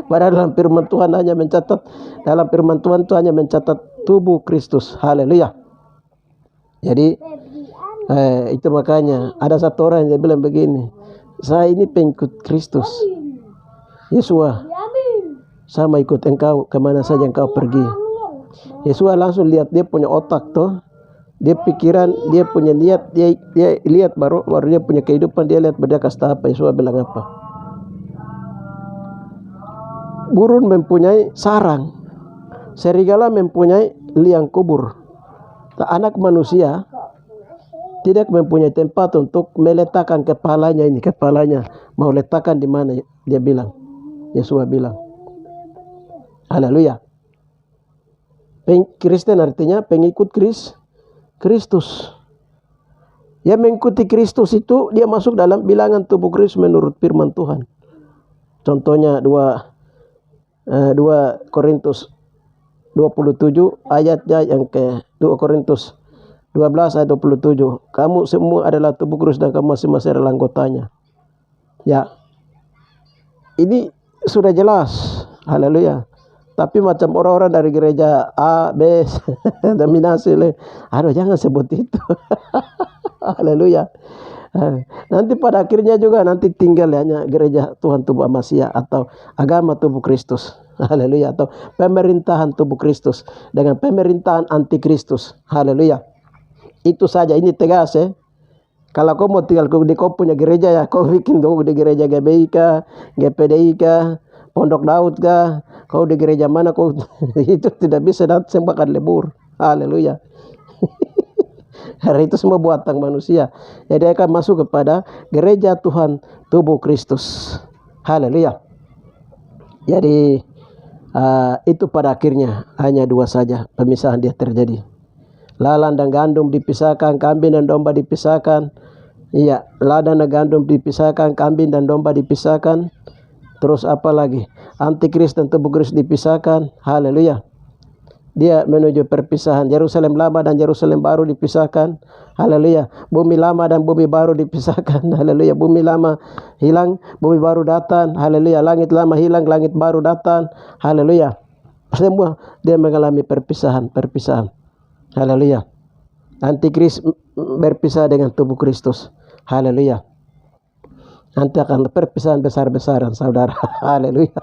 Padahal dalam firman Tuhan itu hanya mencatat tubuh Kristus. Haleluya. Jadi itu makanya ada satu orang yang bilang begini, saya ini pengikut Kristus. Yesus, saya mau ikut engkau kemana saja engkau pergi. Yesus langsung lihat dia punya otak tuh. Dia pikiran, dia punya niat, dia lihat baru dia punya kehidupan, dia lihat dia kasta apa, Yesus bilang apa. Burung mempunyai sarang, serigala mempunyai liang kubur. Anak manusia tidak mempunyai tempat untuk meletakkan kepalanya ini. Kepalanya mau letakkan di mana? Dia bilang, Yesus bilang. Haleluya. Kristen artinya pengikut Kristus. Yang mengikuti Kristus itu dia masuk dalam bilangan tubuh Kristus menurut firman Tuhan. Contohnya 2 Korintus 27 ayatnya yang ke 2 Korintus 12 ayat 27. Kamu semua adalah tubuh Kristus dan kamu masing-masing adalah anggotanya. Ya. Ini sudah jelas. Haleluya. Tapi macam orang-orang dari gereja A, B, dominasi, aduh jangan sebut itu. Haleluya. Nanti pada akhirnya juga nanti tinggal hanya gereja Tuhan tubuh Amasya atau agama tubuh Kristus. Haleluya. Atau pemerintahan tubuh Kristus dengan pemerintahan anti Kristus. Haleluya. Itu saja, ini tegas ya. Kalau kau mau tinggal di kau punya gereja ya, kau bikin kau di gereja GBI kah, GPDI kah, Pondok Daud kah, kau di gereja mana kau itu tidak bisa nanti sembahkan lebur. Haleluya. Karena itu semua buatan manusia. Jadi akan masuk kepada gereja Tuhan tubuh Kristus. Haleluya. Jadi itu pada akhirnya hanya dua saja pemisahan dia terjadi. Lalan dan gandum dipisahkan, kambing dan domba dipisahkan. Iya, ladang dan gandum dipisahkan, kambing dan domba dipisahkan. Terus apa lagi? Antikris dan tubuh Kristus dipisahkan. Haleluya. Dia menuju perpisahan. Yerusalem lama dan Yerusalem baru dipisahkan. Haleluya. Bumi lama dan bumi baru dipisahkan. Haleluya. Bumi lama hilang, bumi baru datang. Haleluya. Langit lama hilang, langit baru datang. Haleluya. Semua dia mengalami perpisahan. Haleluya. Antikris berpisah dengan tubuh Kristus. Haleluya. Nanti akan perpisahan besar-besaran, saudara. Haleluya.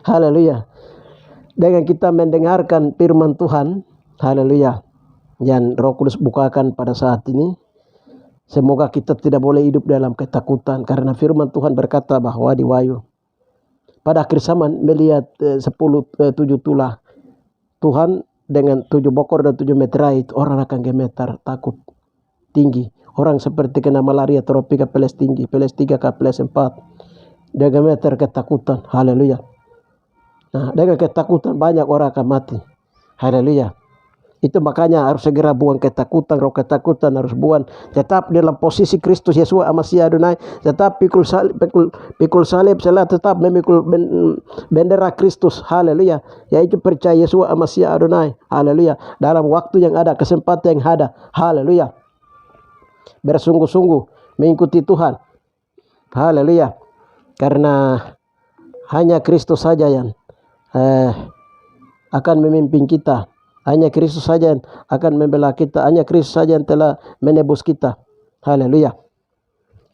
Haleluya. Dengan kita mendengarkan firman Tuhan, haleluya, yang Roh Kudus bukakan pada saat ini, semoga kita tidak boleh hidup dalam ketakutan, karena firman Tuhan berkata bahwa di Wahyu pada akhir zaman melihat 7 tulah Tuhan dengan 7 bokor dan 7 meterai, orang akan gemetar, takut, tinggi. Orang seperti kena malaria tropika plus tinggi, plus 3 ke plus 4. Dia gemetar ketakutan. Haleluya. Nah, dengan ketakutan banyak orang akan mati. Haleluya. Itu makanya harus segera buang ketakutan, roh ketakutan harus buang. Tetap dalam posisi Kristus Yesus Amasya Adonai. Tetap pikul salib, tetap memikul bendera Kristus. Haleluya. Yaitu percaya Yesus Amasya Adonai. Haleluya. Dalam waktu yang ada, kesempatan yang ada. Haleluya. Bersungguh-sungguh mengikuti Tuhan. Haleluya. Karena hanya Kristus saja yang akan memimpin kita. Hanya Kristus saja yang akan membela kita. Hanya Kristus saja yang telah menebus kita. Haleluya.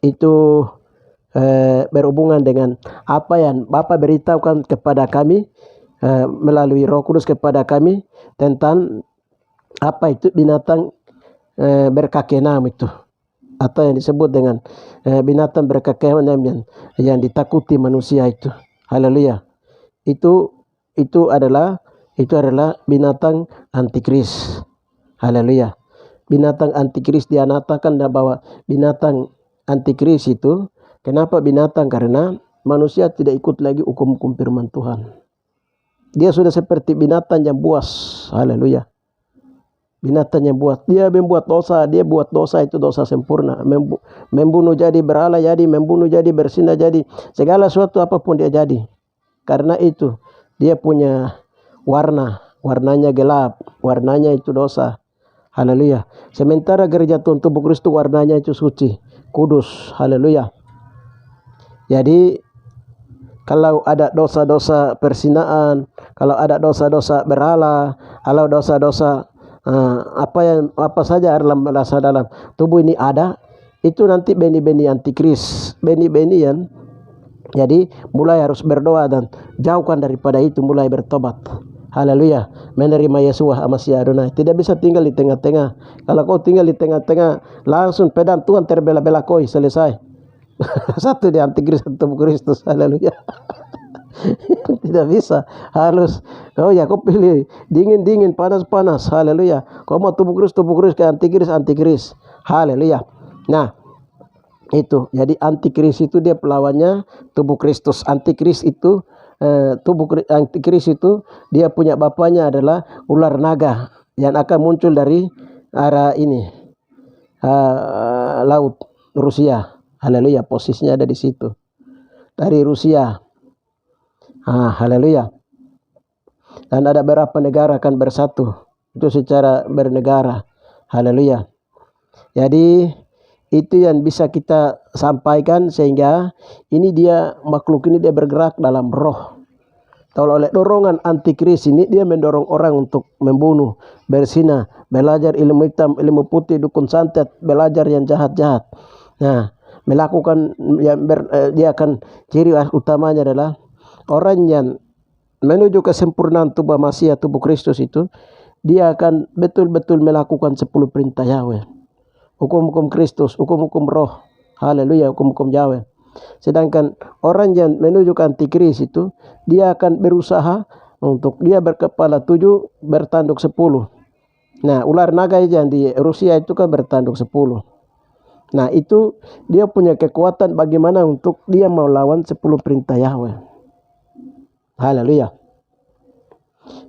Itu berhubungan dengan apa yang Bapa beritahukan kepada kami melalui Roh Kudus kepada kami tentang apa itu binatang berkaki enam itu, atau yang disebut dengan binatang berkaki enam yang ditakuti manusia itu. Haleluya. Itu adalah binatang antikris. Haleluya. Binatang antikris dia nyatakan bahwa binatang antikris itu, kenapa binatang? Karena manusia tidak ikut lagi hukum-hukum firman Tuhan. Dia sudah seperti binatang yang buas. Haleluya. Binatang yang buat, dia membuat dosa, dia buat dosa itu dosa sempurna. Membunuh jadi, berhala jadi, membunuh jadi, bersinah jadi, segala sesuatu apapun dia jadi. Karena itu dia punya warnanya gelap, warnanya itu dosa. Haleluya. Sementara gereja Tuhan tubuh Kristus warnanya itu suci, kudus. Haleluya. Jadi kalau ada dosa-dosa persinaan, kalau ada dosa-dosa berhala, kalau dosa-dosa apa saja dalam tubuh ini ada, itu nanti benih-benih antikris, benih-benih yang jadi mulai harus berdoa dan jauhkan daripada itu, mulai bertobat. Haleluya. Menerima Yesua Masih Adonai. Tidak bisa tinggal di tengah-tengah. Kalau kau tinggal di tengah-tengah, langsung pedang Tuhan terbela-bela koi, selesai. Satu di antikris, satu tubuh Kristus. Haleluya. Tidak bisa. Harus kau pilih dingin-dingin, panas-panas. Haleluya. Kau mau tubuh Kristus ke antikris. Haleluya. Nah, itu. Jadi antikris itu dia pelawannya tubuh Kristus. Antikris itu antikris itu dia punya bapaknya adalah ular naga yang akan muncul dari arah ini laut Rusia. Haleluya, posisinya ada di situ dari Rusia. Haleluya. Dan ada beberapa negara akan bersatu itu secara bernegara. Haleluya. Jadi itu yang bisa kita sampaikan, sehingga ini dia makhluk ini dia bergerak dalam roh. Kalau oleh dorongan antikris ini dia mendorong orang untuk membunuh, berzina, belajar ilmu hitam, ilmu putih, dukun santet, belajar yang jahat-jahat. Nah, melakukan dia akan ciri utamanya adalah orang yang menuju kesempurnaan tubuh Masiah, tubuh Kristus itu, dia akan betul-betul melakukan 10 perintah Yahweh. Hukum-hukum Kristus, hukum-hukum roh. Haleluya, hukum-hukum Yahweh. Sedangkan orang yang menuju ke antikris itu, dia akan berusaha untuk dia berkepala 7, bertanduk 10. Nah, ular naga yang di Rusia itu kan bertanduk 10. Nah, itu dia punya kekuatan bagaimana untuk dia melawan 10 perintah Yahweh. Haleluya.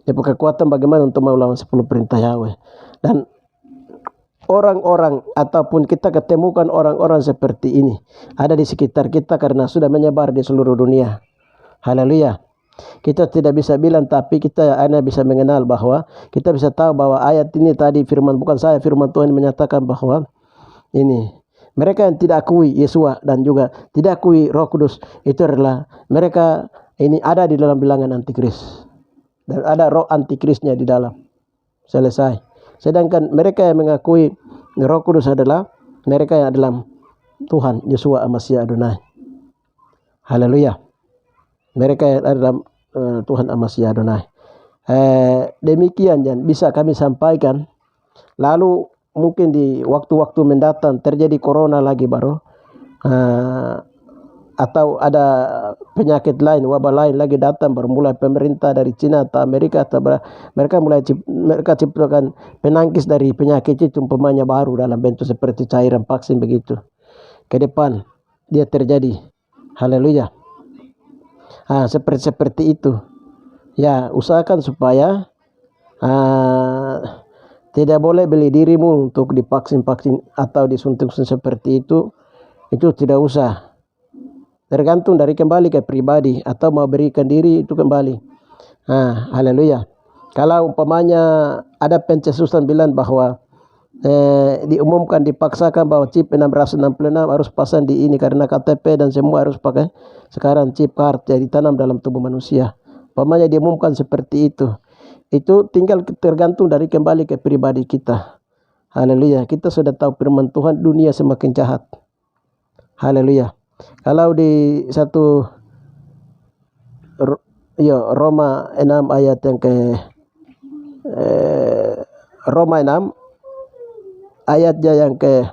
Dia punya kekuatan bagaimana untuk melawan 10 perintah Yahweh. Dan orang-orang ataupun kita ketemukan orang-orang seperti ini ada di sekitar kita karena sudah menyebar di seluruh dunia. Haleluya. Kita tidak bisa bilang, tapi kita hanya bisa mengenal bahwa kita bisa tahu bahwa ayat ini tadi firman, bukan saya, firman Tuhan menyatakan bahwa ini mereka yang tidak akui Yesua dan juga tidak akui Roh Kudus, itu adalah mereka ini ada di dalam bilangan antikris dan ada roh antikrisnya di dalam. Selesai. Sedangkan mereka yang mengakui Roh Kudus adalah mereka yang dalam Tuhan Yesua Masih Adonai. Haleluya. Mereka yang ada dalam Tuhan Masih Adonai. Demikian yang bisa kami sampaikan. Lalu mungkin di waktu-waktu mendatang terjadi corona lagi baru, atau ada penyakit lain, wabah lain lagi datang, baru mulai pemerintah dari Cina atau Amerika atau mereka ciptakan penangkis dari penyakit itu, umpamanya baru dalam bentuk seperti cairan vaksin begitu. Ke depan dia terjadi. Haleluya. Seperti itu. Ya, usahakan supaya tidak boleh beli dirimu untuk divaksin atau disuntik seperti itu. Itu tidak usah. Tergantung dari kembali ke pribadi, atau mau berikan diri itu kembali. Haleluya. Kalau umpamanya ada pencetusan bilang bahwa diumumkan, dipaksakan bahwa chip 666 harus pasang di ini karena KTP dan semua harus pakai sekarang chip card jadi ditanam dalam tubuh manusia. Umpamanya diumumkan seperti itu tinggal tergantung dari kembali ke pribadi kita. Haleluya. Kita sudah tahu firman Tuhan, dunia semakin jahat. Haleluya. Kalau di Roma 6 ayat yang ke Roma 6 ayatnya yang ke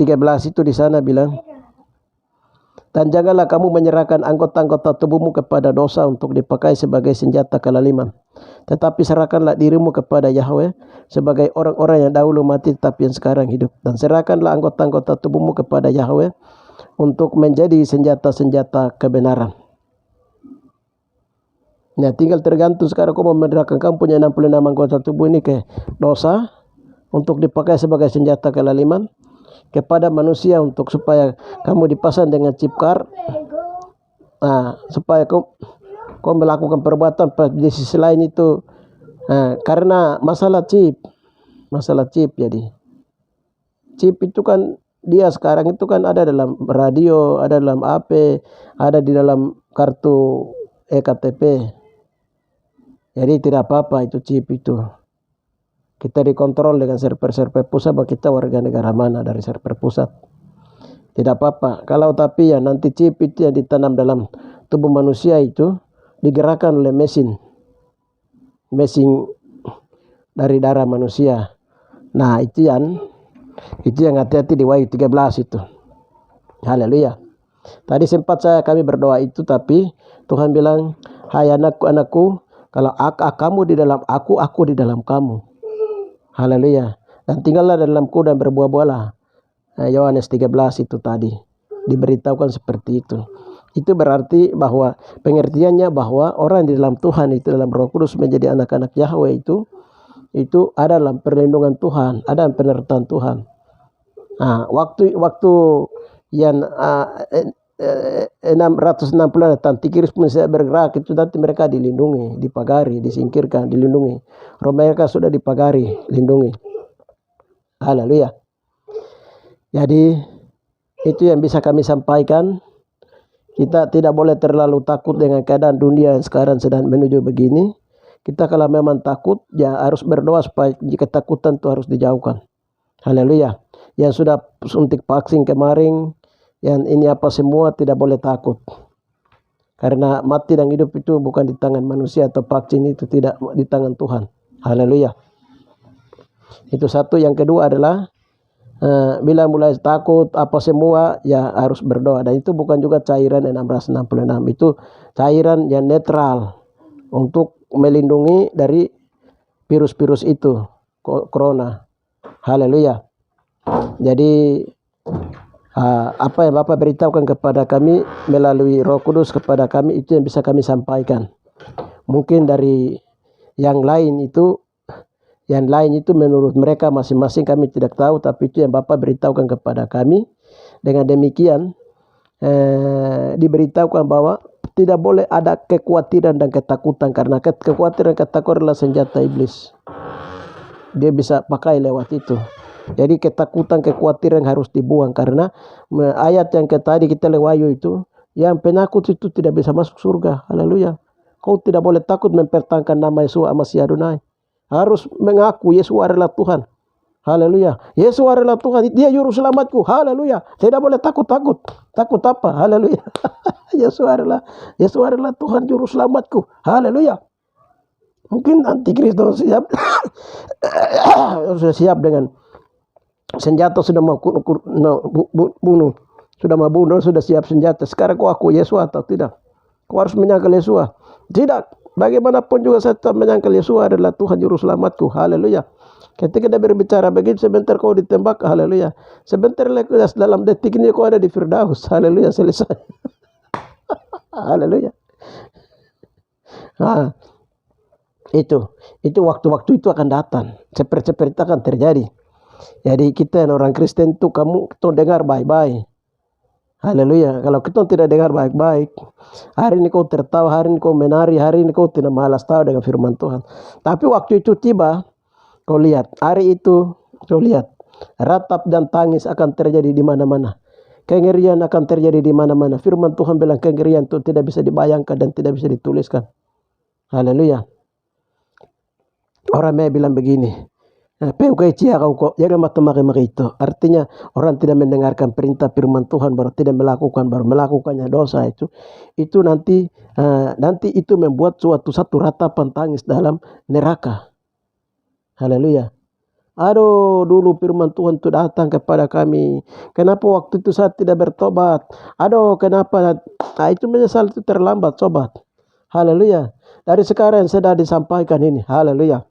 13 itu di sana bilang, dan janganlah kamu menyerahkan anggota-anggota tubuhmu kepada dosa untuk dipakai sebagai senjata kelaliman, tetapi serahkanlah dirimu kepada Yahweh sebagai orang-orang yang dahulu mati tetapi yang sekarang hidup, dan serahkanlah anggota-anggota tubuhmu kepada Yahweh untuk menjadi senjata-senjata kebenaran. Nah, tinggal tergantung sekarang kamu menyerahkan kamu punya 66 anggota tubuh ini ke dosa untuk dipakai sebagai senjata kelaliman, kepada manusia untuk supaya kamu dipasang dengan chip card, supaya kau melakukan perbuatan. Di sisi lain itu karena masalah chip. Jadi chip itu kan dia sekarang itu kan ada dalam radio, ada dalam HP, ada di dalam kartu ektp. Jadi tidak apa-apa itu chip itu. Kita dikontrol dengan server-server pusat, bahwa kita warga negara mana dari server pusat. Tidak apa-apa. Kalau tapi ya nanti chip itu yang ditanam dalam tubuh manusia itu digerakkan oleh mesin dari darah manusia. Nah, itu yang hati-hati di Wahyu 13 itu. Haleluya. Tadi sempat kami berdoa itu, tapi Tuhan bilang, hai anakku, kalau kamu di dalam aku di dalam kamu. Haleluya. Dan tinggallah dalamku dan berbuah-buahlah. Yohanes 13 itu tadi diberitahukan seperti itu. Itu berarti bahwa pengertiannya bahwa orang di dalam Tuhan itu, dalam Roh Kudus menjadi anak-anak Yahweh itu ada dalam perlindungan Tuhan, ada dalam penyertaan Tuhan. Nah, waktu yang 660 antikris pun saya bergerak, itu nanti mereka dilindungi, dipagari, disingkirkan, dilindungi. Roh mereka sudah dipagari, lindungi. Haleluya. Jadi itu yang bisa kami sampaikan. Kita tidak boleh terlalu takut dengan keadaan dunia yang sekarang sedang menuju begini. Kita kalau memang takut, ya harus berdoa supaya ketakutan itu harus dijauhkan. Haleluya. Yang sudah suntik vaksin kemarin, yang ini apa semua, tidak boleh takut. Karena mati dan hidup itu bukan di tangan manusia, atau vaksin itu tidak di tangan Tuhan. Haleluya. Itu satu. Yang kedua adalah bila mulai takut apa semua, ya harus berdoa. Dan itu bukan juga cairan 666, itu cairan yang netral untuk melindungi dari virus-virus itu, corona. Haleluya. Jadi apa yang Bapak beritahukan kepada kami melalui Roh Kudus kepada kami, itu yang bisa kami sampaikan. Mungkin dari yang lain itu menurut mereka masing-masing kami tidak tahu, tapi itu yang Bapak beritahukan kepada kami. Dengan demikian diberitahukan bahwa tidak boleh ada kekhawatiran dan ketakutan, karena kekhawatiran dan ketakutan adalah senjata iblis. Dia bisa pakai lewat itu. Jadi ketakutan, kekhawatiran harus dibuang, karena ayat yang tadi kita Wahyu itu, yang penakut itu tidak bisa masuk surga. Haleluya. Kau tidak boleh takut mempertahankan nama Yesus Masih Adonai. Harus mengaku Yesus adalah Tuhan. Haleluya. Yesus adalah Tuhan. Dia juru selamatku. Haleluya. Tidak boleh takut. Takut apa? Haleluya. Yesus adalah Tuhan juru selamatku. Haleluya. Mungkin antikristus siap sudah siap dengan senjata, sudah mau bunuh. Sudah mau bunuh, sudah siap senjata. Sekarang kau aku Yesus atau tidak? Kau harus menyangkal Yesus. Tidak. Bagaimanapun juga saya tetap menyangkal Yesus adalah Tuhan juru selamatku. Haleluya. Ketika dia berbicara begitu, sebentar kau ditembak. Haleluya. Sebentar lagi dalam detik ini kau ada di Firdaus. Haleluya. Selesai. Haleluya. Nah, itu waktu-waktu itu akan datang. Seperti itu akan terjadi. Jadi kita orang Kristen itu kamu dengar baik-baik. Haleluya. Kalau kita tidak dengar baik-baik, hari ini kau tertawa, hari ini kau menari, hari ini kau tidak malas tahu dengan firman Tuhan. Tapi waktu itu tiba, kau lihat, hari itu kau lihat, ratap dan tangis akan terjadi di mana-mana. Kengerian akan terjadi di mana-mana. Firman Tuhan bilang kengerian itu tidak bisa dibayangkan dan tidak bisa dituliskan. Haleluya. Orang may bilang begini, jangan mata-mata itu. Artinya orang tidak mendengarkan perintah firman Tuhan, baru tidak melakukannya dosa itu nanti itu membuat satu ratapan tangis dalam neraka. Haleluya. Aduh, dulu firman Tuhan itu datang kepada kami. Kenapa waktu itu saya tidak bertobat? Aduh, kenapa? Itu menyesal itu terlambat, sobat. Haleluya. Dari sekarang sudah disampaikan ini. Haleluya.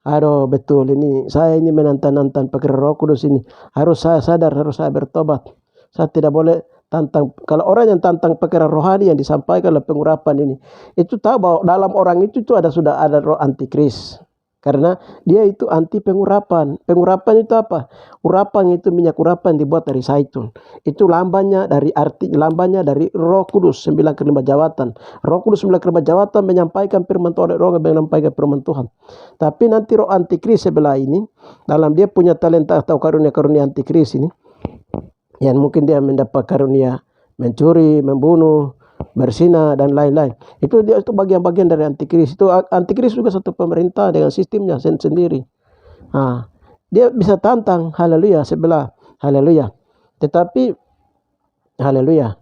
Aduh, betul ini. Saya ini menantang pakai Roh Kudus ini. Harus saya sadar, harus saya bertobat. Saya tidak boleh tantang. Kalau orang yang tantang pakai rohani yang disampaikan oleh pengurapan ini, itu tahu bahwa dalam orang itu sudah ada roh antikris. Karena dia itu anti pengurapan. Pengurapan itu apa? Urapan itu minyak urapan dibuat dari zaitun. Itu lambangnya dari Roh Kudus 9 kelima jawatan. Roh Kudus 9 kelima jawatan menyampaikan firman Tuhan, roh menyampaikan firman Tuhan. Tapi nanti roh antikris sebelah ini, dalam dia punya talenta atau karunia-karunia antikris ini, yang mungkin dia mendapat karunia mencuri, membunuh, berzina dan lain-lain. Itu bagian-bagian dari antikris. Itu antikris juga satu pemerintah dengan sistemnya sendiri. Dia bisa tantang, haleluya, sebelah, haleluya. Tetapi haleluya,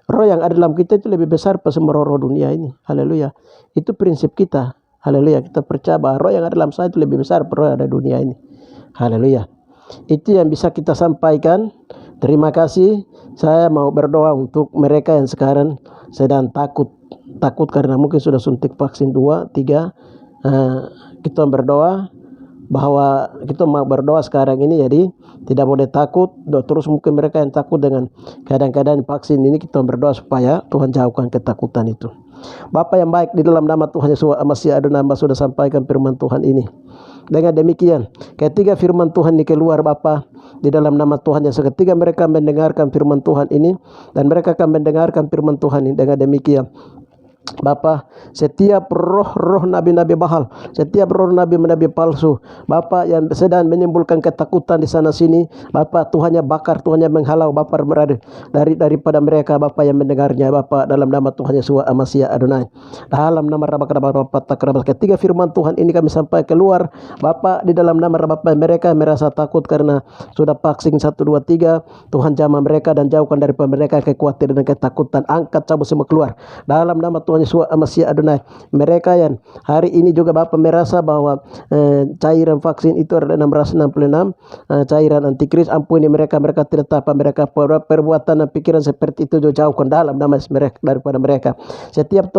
Roh yang ada dalam kita itu lebih besar pada semua roh dunia ini. Haleluya. Itu prinsip kita. Haleluya. Kita percaya bahwa roh yang ada dalam saya itu lebih besar pada roh yang ada di dunia ini. Haleluya. Itu yang bisa kita sampaikan. Terima kasih. Saya mau berdoa untuk mereka yang sekarang sedang takut karena mungkin sudah suntik vaksin 2, 3. Kita berdoa bahwa kita mau berdoa sekarang ini, jadi tidak boleh takut. Terus mungkin mereka yang takut dengan keadaan-keadaan vaksin ini, kita berdoa supaya Tuhan jauhkan ketakutan itu. Bapa yang baik, di dalam nama Tuhan Yesus Masih Adonai, hamba sudah sampaikan firman Tuhan ini. Dengan demikian, ketika firman Tuhan ini keluar Bapa, di dalam nama Tuhan Yesus, ketika mereka mendengarkan firman Tuhan ini, dan mereka akan mendengarkan firman Tuhan ini, dengan demikian Bapa, setiap roh-roh nabi-nabi bahal, setiap roh nabi-nabi palsu, Bapa, yang sedang menimbulkan ketakutan di sana sini, Bapa, Tuhannya bakar, Tuhannya menghalau, Bapa, daripada mereka, Bapa, yang mendengarnya, Bapa, dalam nama Tuhan Yesus Masih Adonai. Dalam nama Rabbah, ketika firman Tuhan ini kami sampai keluar, Bapa, di dalam nama Rabbah, mereka merasa takut karena sudah vaksin 1, 2, 3. Tuhan jamah mereka dan jauhkan daripada mereka kekhawatiran dan ketakutan. Angkat, cabut semua keluar dalam nama Tuhan Yesus Masih Adonai. Mereka yang hari ini juga Bapa merasa bahwa cairan vaksin itu adalah 666 cairan antikris, ampuni mereka tidak apa mereka perbuatan dan pikiran seperti itu jauhkan dalam nama mereka daripada mereka. Setiap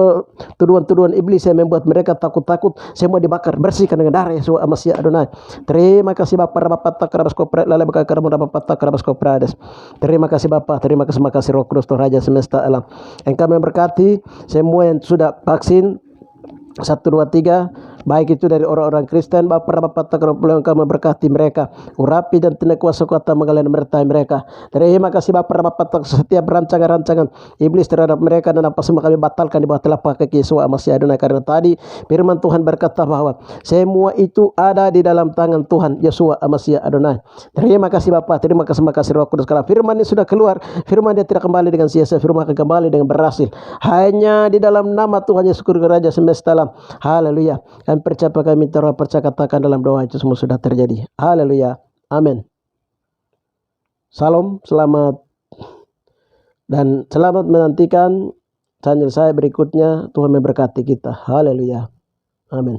tuduhan-tuduhan iblis yang membuat mereka takut-takut, semua dibakar, bersihkan dengan darah Yesus Masih Adonai. Terima kasih Bapa. Terima kasih Bapa, terima kasih Roh Kudus, Tuhan Raja semesta alam. Engkau memberkati semua yang sudah vaksin 1, 2, 3, baik itu dari orang-orang Kristen. Bapa Engkau memberkati mereka, urapi dan tindak kuasa kekuatan mengalir menyertai mereka. Terima kasih Bapa, setiap rancangan-rancangan iblis terhadap mereka dan apa semua kami batalkan di bawah telapak kaki Yesus Masih Adonai. Karena tadi firman Tuhan berkata bahwa semua itu ada di dalam tangan Tuhan Yesus Masih Adonai. Terima kasih Bapa, terima kasih Roh Kudus. Karena firman ini sudah keluar, firman dia tidak kembali dengan sia-sia, firman akan kembali dengan berhasil. Hanya di dalam nama Tuhan Yesus Raja semesta alam. Haleluya. Kami percaya, kami percaya, katakan dalam doa itu semua sudah terjadi. Haleluya. Amin. Salam, selamat, dan selamat menantikan channel saya berikutnya. Tuhan memberkati kita. Haleluya. Amin.